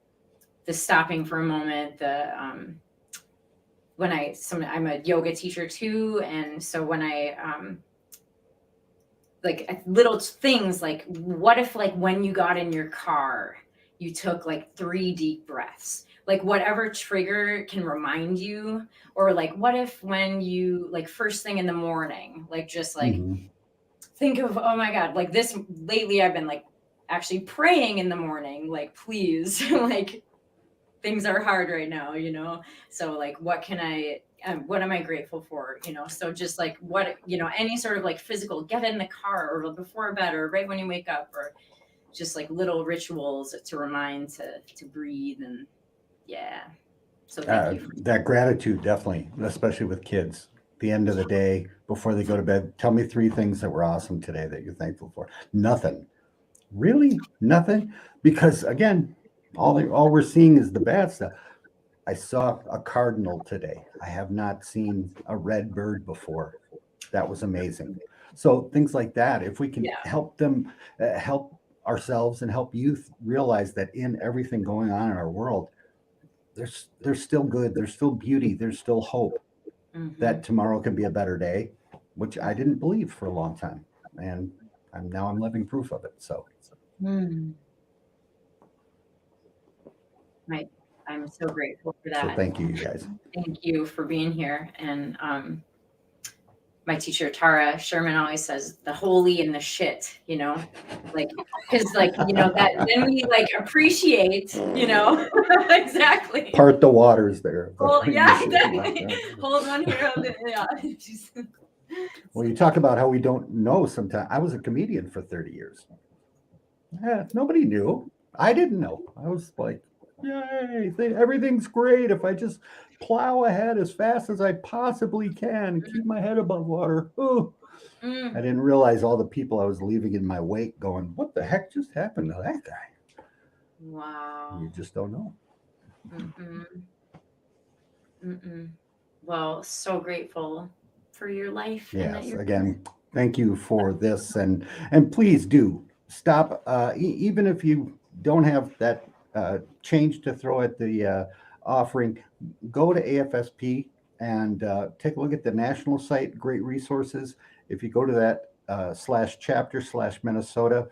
stopping for a moment, I'm a yoga teacher too, and so when I like little things, like what if, like, when you got in your car, you took like 3 deep breaths, like whatever trigger can remind you, or like what if when you, like, first thing in the morning, like just like think of, oh my God, like this lately I've been like actually praying in the morning, like, please, like, things are hard right now, so like what am I grateful for, so just like what, any sort of like physical, get in the car or before bed or right when you wake up, or just like little rituals to remind to breathe. And yeah, so thank you that gratitude, definitely, especially with kids. The end of the day, before they go to bed, tell me 3 things that were awesome today that you're thankful for. Nothing. Really? Nothing? Because again, all we're seeing is the bad stuff. I saw a cardinal today. I have not seen a red bird before. That was amazing. So things like that, if we can help them, help ourselves and help youth realize that in everything going on in our world, there's still good, there's still beauty, there's still hope, that tomorrow can be a better day, which I didn't believe for a long time. And I'm living proof of it. So. I'm so grateful for that. So thank you, you guys. Thank you for being here. And my teacher, Tara Sherman, always says the holy and the shit, like, because like, that then we like appreciate, exactly. Part the waters there. Well, yeah, exactly. Hold on here. Yeah. Well, you talk about how we don't know sometimes. I was a comedian for 30 years. Yeah, nobody knew. I didn't know. I was like, yay, everything's great if I just plow ahead as fast as I possibly can and keep my head above water. Oh. I didn't realize all the people I was leaving in my wake going, what the heck just happened to that guy? Wow. You just don't know. Well, so grateful for your life. Yes, again, thank you for this. And please do stop, even if you don't have that change to throw at the offering, go to AFSP and take a look at the national site, great resources. If you go to that /chapter/Minnesota,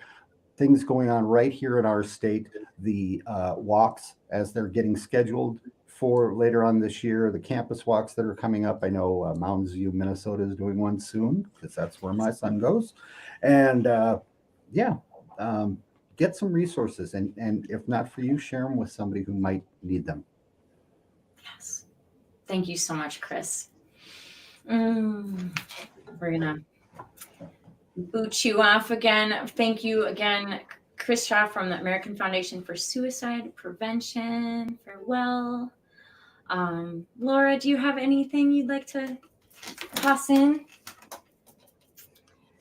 things going on right here in our state, the walks as they're getting scheduled for later on this year, the campus walks that are coming up. I know Mounds View, Minnesota is doing one soon because that's where my son goes. And get some resources. And if not for you, share them with somebody who might need them. Yes. Thank you so much, Chris. We're going to boot you off again. Thank you again, Chris Shaw from the American Foundation for Suicide Prevention. Farewell. Laura, do you have anything you'd like to toss in?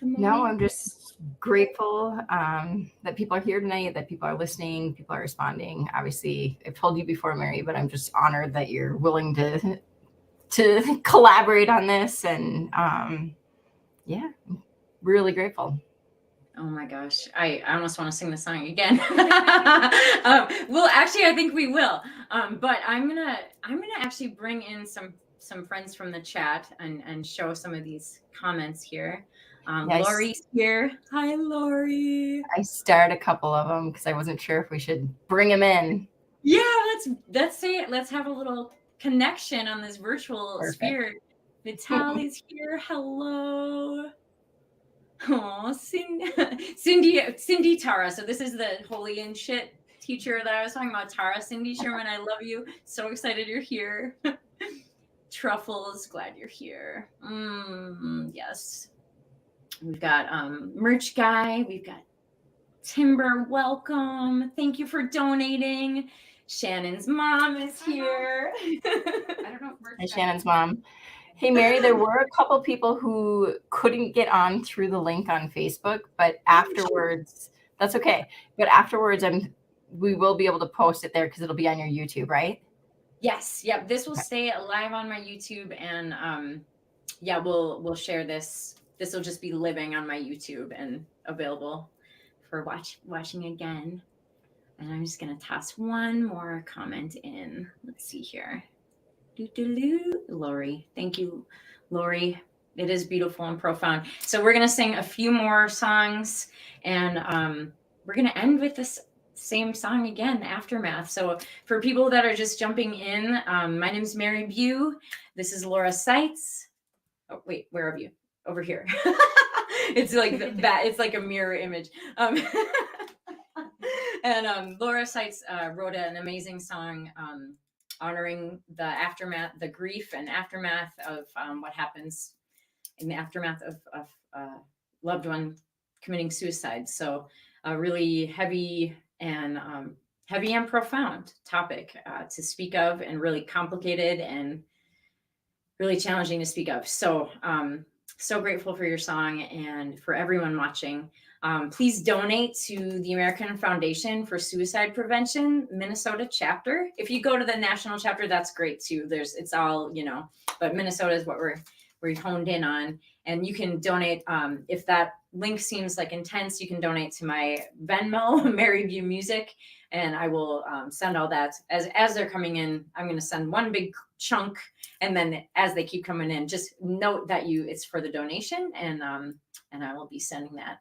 No, I'm just grateful that people are here tonight, that people are listening, people are responding. Obviously, I've told you before, Mary, but I'm just honored that you're willing to collaborate on this. And really grateful. Oh my gosh, I almost want to sing the song again. Well, actually, I think we will. But I'm gonna actually bring in some friends from the chat and show some of these comments here. Lori's here. Hi, Lori. I starred a couple of them because I wasn't sure if we should bring them in. Yeah, let's say it. Let's have a little connection on this virtual sphere. Vitali's here. Hello. Oh, Cindy Tara. So this is the holy and shit teacher that I was talking about. Tara, Cindy Sherman, I love you. So excited you're here. Truffles, glad you're here. Yes. We've got merch guy. We've got Timber. Welcome. Thank you for donating. Shannon's mom is here. I don't know if merch. Hi, Shannon's mom. Hey, Mary, there were a couple people who couldn't get on through the link on Facebook, but afterwards, that's okay. But afterwards, we will be able to post it there because it'll be on your YouTube, right? Yes. Yep. This will stay live on my YouTube, and we'll share this. This will just be living on my YouTube and available for watching again. And I'm just gonna toss one more comment in. Let's see here. Lori, thank you, Lori. It is beautiful and profound. So we're gonna sing a few more songs, and we're gonna end with this same song again, Aftermath. So for people that are just jumping in, my name's Mary Bew. This is Laura Seitz. Oh wait, where are you? Over here. It's like that. It's like a mirror image. And Laura Seitz wrote an amazing song honoring the aftermath, the grief and aftermath of what happens in the aftermath of loved one committing suicide. So a really heavy and profound topic to speak of, and really complicated and really challenging to speak of. So so grateful for your song, and for everyone watching. Please donate to the American Foundation for Suicide Prevention Minnesota chapter. If you go to the national chapter, that's great too. It's all, but Minnesota is what we're honed in on. And you can donate, if that link seems like intense, you can donate to my Venmo, Mary Bew Music, and I will send all that as they're coming in. I'm going to send one big chunk, and then as they keep coming in, just note that it's for the donation, and I will be sending that.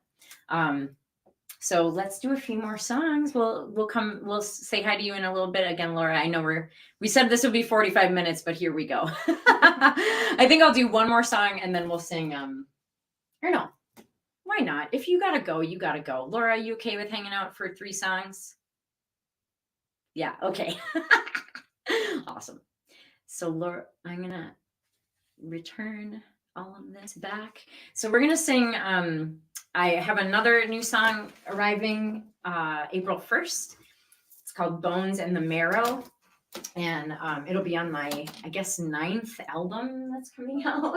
So let's do a few more songs. We'll say hi to you in a little bit. Again, Laura, I know we said this would be 45 minutes, but here we go. I think I'll do one more song and then we'll sing, or no, why not? If you gotta go, you gotta go. Laura, you okay with hanging out for 3 songs? Yeah, okay. Awesome. So Laura, I'm gonna return all of this back. So we're gonna sing, I have another new song arriving April 1st. It's called Bones and the Marrow. And it'll be on my, I guess, 9th album that's coming out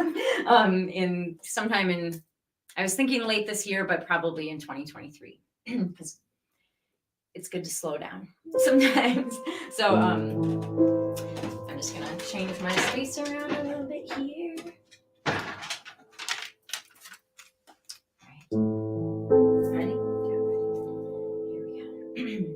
in sometime in, I was thinking late this year, but probably in 2023, because it's good to slow down sometimes. So I'm just gonna change my space around a little bit here. Ready? Here we go.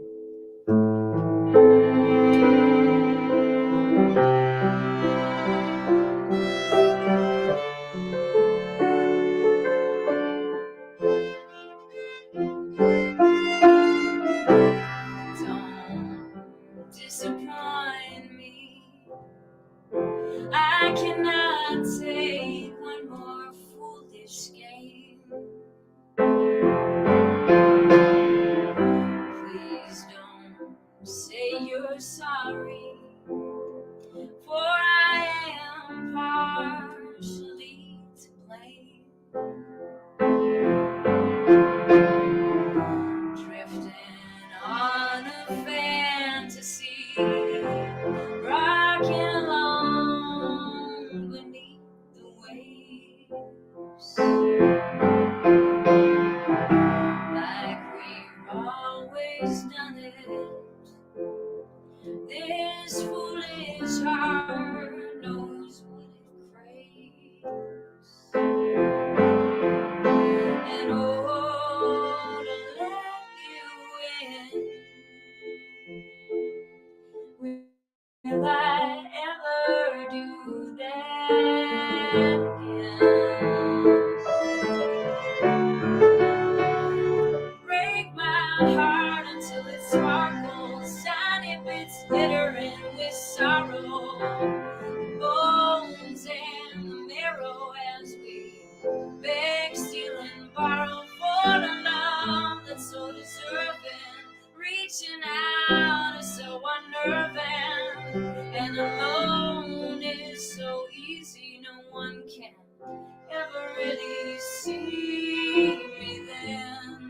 Don't disappoint me. I cannot take one more foolish game. Please don't say you're sorry, for I am partially to blame. Drifting on a fantasy, rocking along beneath the waves, like we've always done it. This foolish heart knows what it craves. And oh, to let you in, will I ever do that again? Break my heart until it sparkles, tiny bits glittering with sorrow, the bones and the marrow as we beg, steal, and borrow for the love that's so deserving. Reaching out is so unnerving, and alone is so easy. No one can ever really see me then.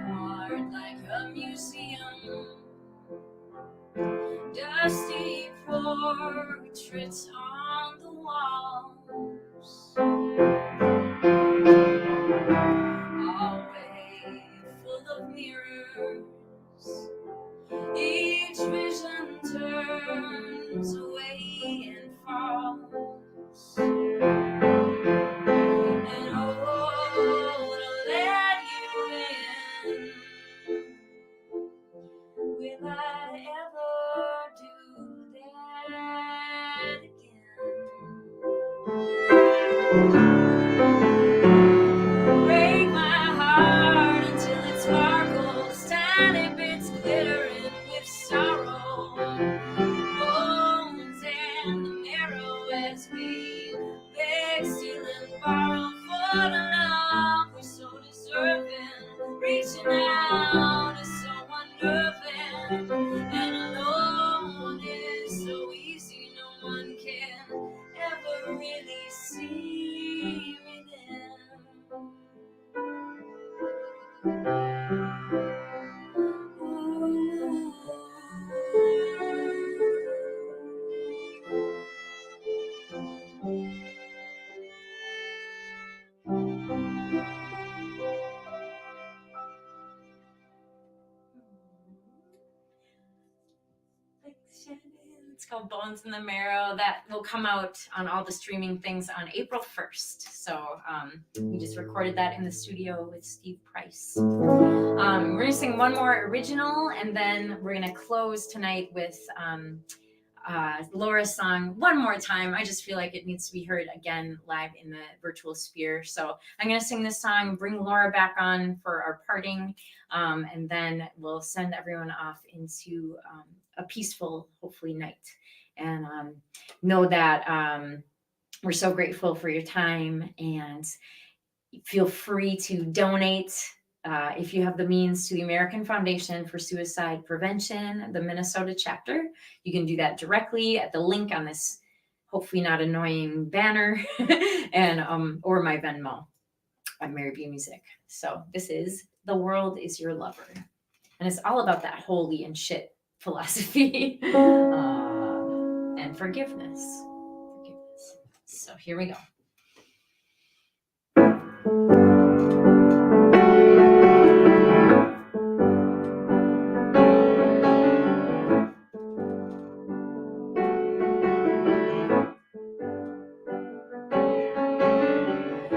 Heart like a museum, dusty portraits on the walls, always full of mirrors. Each vision turns away and falls. And oh, to let you in, will I ever do that again? Break my heart until it sparkles, tiny bits glittering with sorrow, bones and the marrow as we beg, steal, and borrow for the love we're so deserving. Reaching out is so unnerving, and alone is so easy. No one can ever really see me then. Ooh. Like shadows called Bones in the Marrow. That will come out on all the streaming things on April 1st. So we just recorded that in the studio with Steve Price. We're going to sing one more original, and then we're going to close tonight with Laura's song one more time. I just feel like it needs to be heard again live in the virtual sphere. So I'm going to sing this song, bring Laura back on for our parting, and then we'll send everyone off into a peaceful, hopefully, night. And know that we're so grateful for your time, and feel free to donate if you have the means to the American Foundation for Suicide Prevention, the Minnesota chapter. You can do that directly at the link on this hopefully not annoying banner, and or my Venmo on Mary B Music. So this is The World Is Your Lover, and it's all about that holy and shit philosophy and forgiveness. So here we go.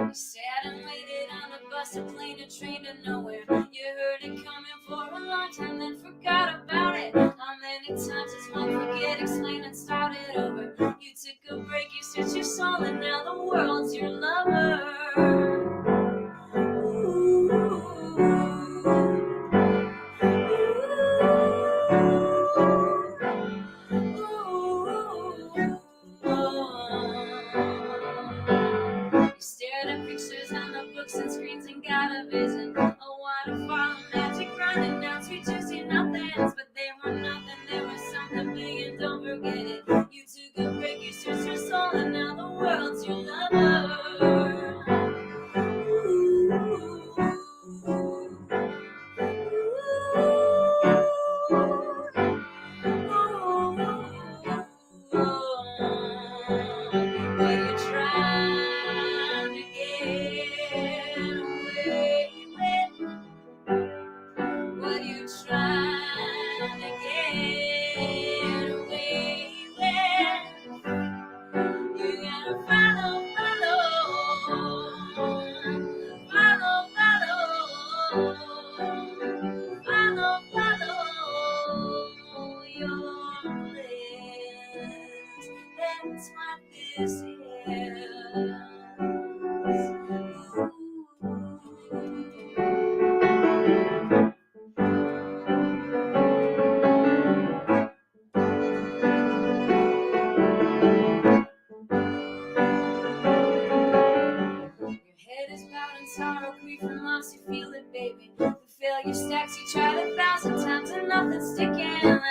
You sat and waited on a bus, a plane, a train to nowhere. You heard it coming for a long time, then forgot about it. How many times does one forget, explain, and start it over? You took a break, you searched your soul, and now the world's your lover. You stared at pictures on the books and screens and got a vision. A waterfall of magic running down sweet juicy nothings, but they were nothing, they were something big, and don't forget it. You took a break, you searched your soul, and now the world's your lover. But you tried to get away with. What you trying to get away with? You gotta follow, your bliss. That's what this is. Your head is bowed in sorrow, grief and loss, you feel it, baby. The failure stacks, you tried 1,000 times and nothing's sticking. That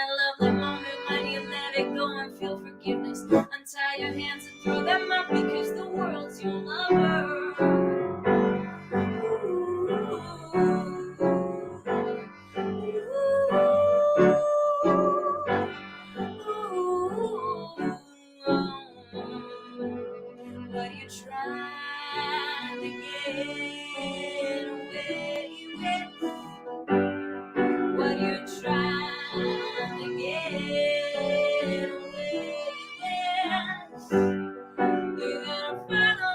lovely moment when you let it go and feel forgiveness. Untie your hands and throw them up, because the world's your lover. What you trying to get away with? What you trying to get away with? You gotta follow,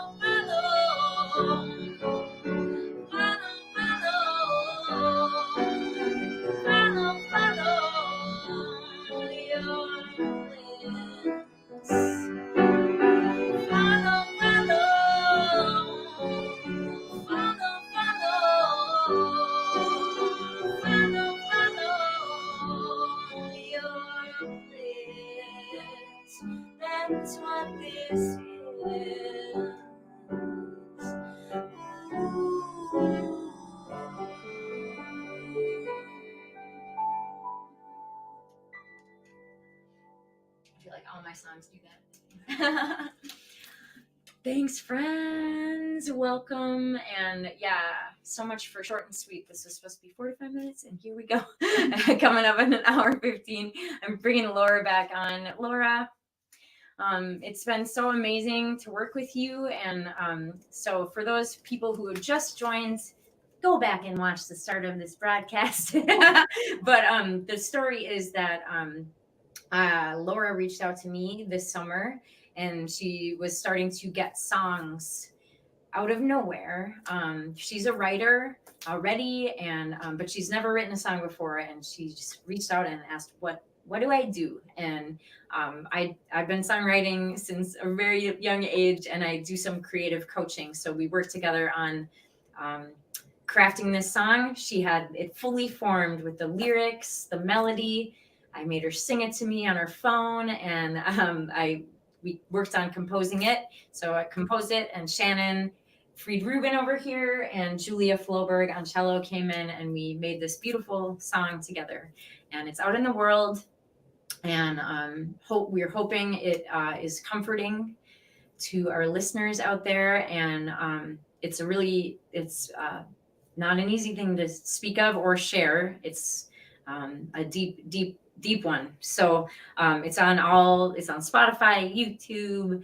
that's what this is. I feel like all my songs do that. Thanks, friends. Welcome. And yeah, so much for short and sweet. This was supposed to be 45 minutes, and here we go. Coming up in an hour 15. I'm bringing Laura back on. Laura, it's been so amazing to work with you. And so for those people who have just joined, go back and watch the start of this broadcast. But the story is that Laura reached out to me this summer, and she was starting to get songs out of nowhere. She's a writer already, and but she's never written a song before, and she just reached out and asked, what do I do? And I've been songwriting since a very young age, and I do some creative coaching. So we worked together on crafting this song. She had it fully formed with the lyrics, the melody. I made her sing it to me on her phone, and we worked on composing it. So I composed it, and Shannon Fried Rubin over here and Julia Floberg on cello came in, and we made this beautiful song together. And it's out in the world, and we're hoping it is comforting to our listeners out there. And it's not an easy thing to speak of or share. It's a deep one. So it's on Spotify, YouTube,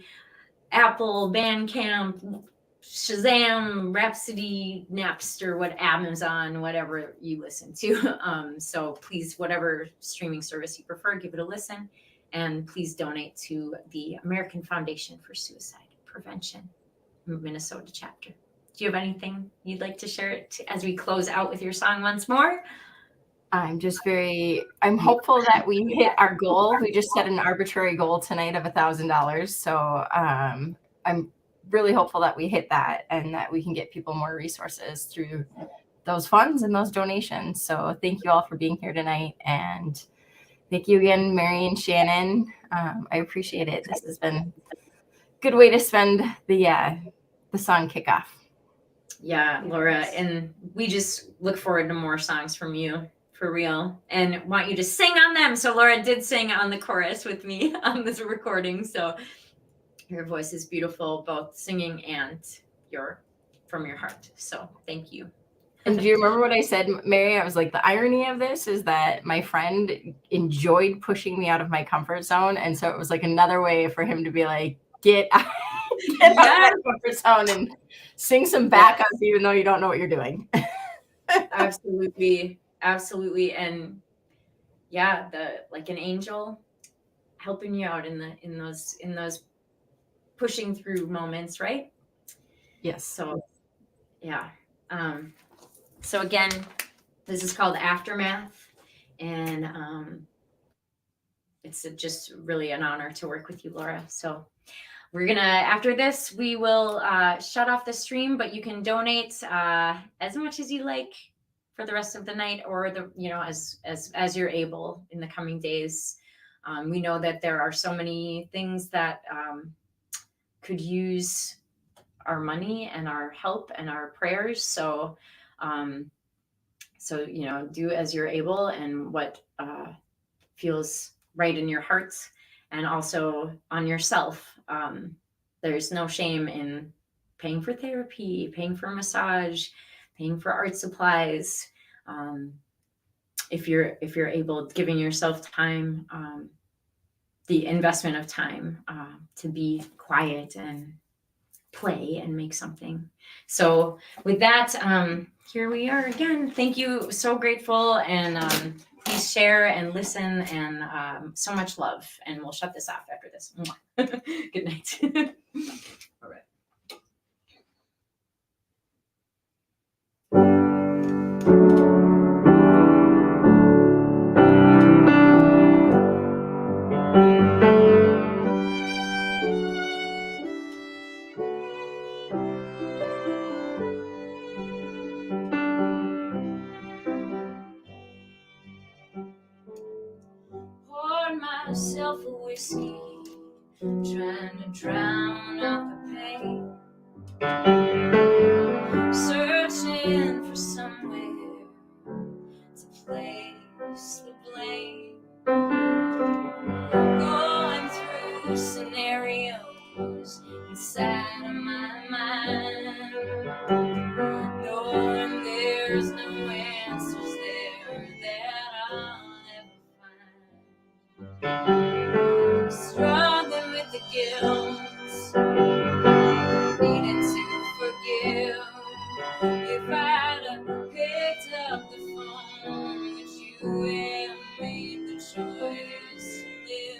Apple, Bandcamp, Shazam, Rhapsody, Napster, Amazon, whatever you listen to. So please, whatever streaming service you prefer, give it a listen. And please donate to the American Foundation for Suicide Prevention, Minnesota chapter. Do you have anything you'd like to share as we close out with your song once more? I'm hopeful that we hit our goal. We just set an arbitrary goal tonight of $1,000. So I'm really hopeful that we hit that and that we can get people more resources through those funds and those donations. So thank you all for being here tonight. And thank you again, Mary and Shannon. I appreciate it. This has been a good way to spend the song kickoff. Yeah, Laura, and we just look forward to more songs from you, for real, and want you to sing on them. So Laura did sing on the chorus with me on this recording. So your voice is beautiful, both singing and from your heart. So thank you. And do you remember what I said, Mary? I was like, the irony of this is that my friend enjoyed pushing me out of my comfort zone. And so it was like another way for him to be like, get out of that comfort zone and sing some backup, even though you don't know what you're doing. Absolutely. And yeah, like an angel helping you out in those pushing through moments, right? Yes. So yeah. So again, this is called Aftermath, and it's just really an honor to work with you, Laura. So we're gonna, after this, we will shut off the stream, but you can donate as much as you like for the rest of the night, or as you're able in the coming days. We know that there are so many things that could use our money and our help and our prayers. So do as you're able and what feels right in your heart, and also on yourself. There's no shame in paying for therapy, paying for massage, paying for art supplies. If you're able, giving yourself time, the investment of time to be quiet and play and make something. So with that, here we are again. Thank you. So grateful. And please share and listen, and so much love. And we'll shut this off after this. Good night. All right. Poured myself a whiskey, trying to drown out the pain, searching for somewhere to place the blame, going through scenarios inside of my mind, knowing there's no answers there that I'll ever find. Struggling with the guilt, needing to forgive. If I'd have picked up the phone, would you have made the choice to live?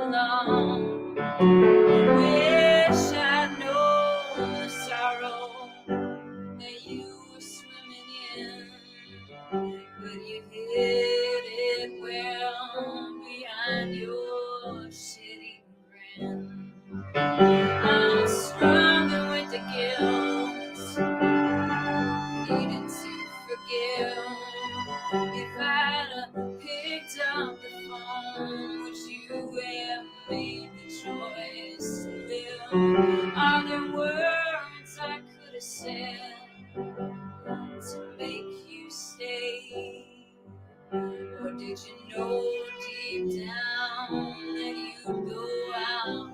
along. Wish I'd known the sorrow that you were swimming in, but you hid it well behind your shitty grin. I'm struggling with the guilt, needing to forgive. If I'd picked up the phone, would you have made the choice to live? Are there words I could have said to make you stay? Or did you know deep down that you'd go out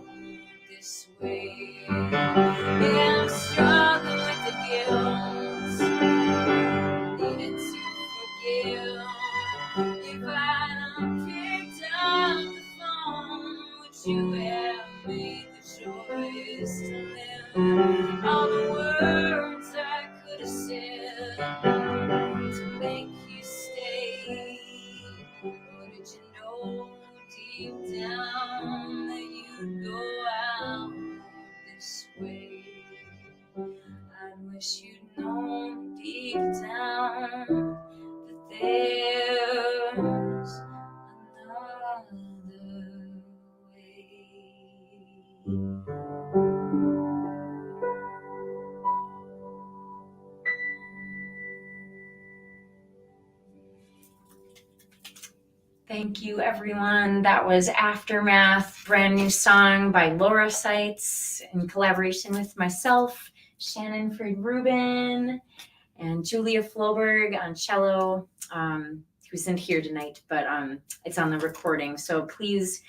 this way? Yeah, I'm struggling with the guilt, needing to forgive. If I'd picked up the phone, would you have made the choice to live? All the words I could have said to make you stay. Or did you know deep down that you'd go out this way? I wish you'd known deep down that there's another way. Thank you, everyone. That was Aftermath, brand new song by Laura Seitz in collaboration with myself, Shannon Fried Rubin, and Julia Floberg on cello, who isn't here tonight, but it's on the recording. So please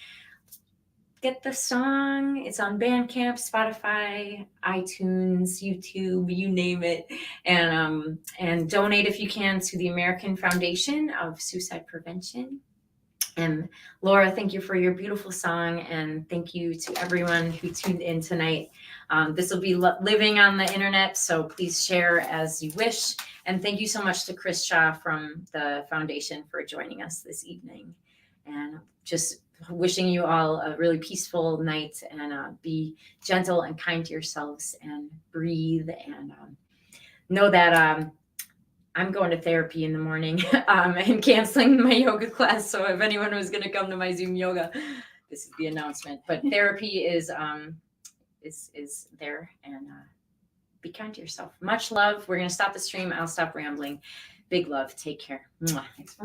get the song. It's on Bandcamp, Spotify, iTunes, YouTube, you name it. And donate if you can to the American Foundation of Suicide Prevention. And Laura, thank you for your beautiful song, and thank you to everyone who tuned in tonight. This will be living on the internet, so please share as you wish. And thank you so much to Chris Shaw from the foundation for joining us this evening. And just wishing you all a really peaceful night, and be gentle and kind to yourselves, and breathe, and know that I'm going to therapy in the morning, and canceling my yoga class. So if anyone was going to come to my Zoom yoga, this is the announcement. But therapy is there, and be kind to yourself. Much love. We're going to stop the stream. I'll stop rambling. Big love. Take care. Mwah. Thanks for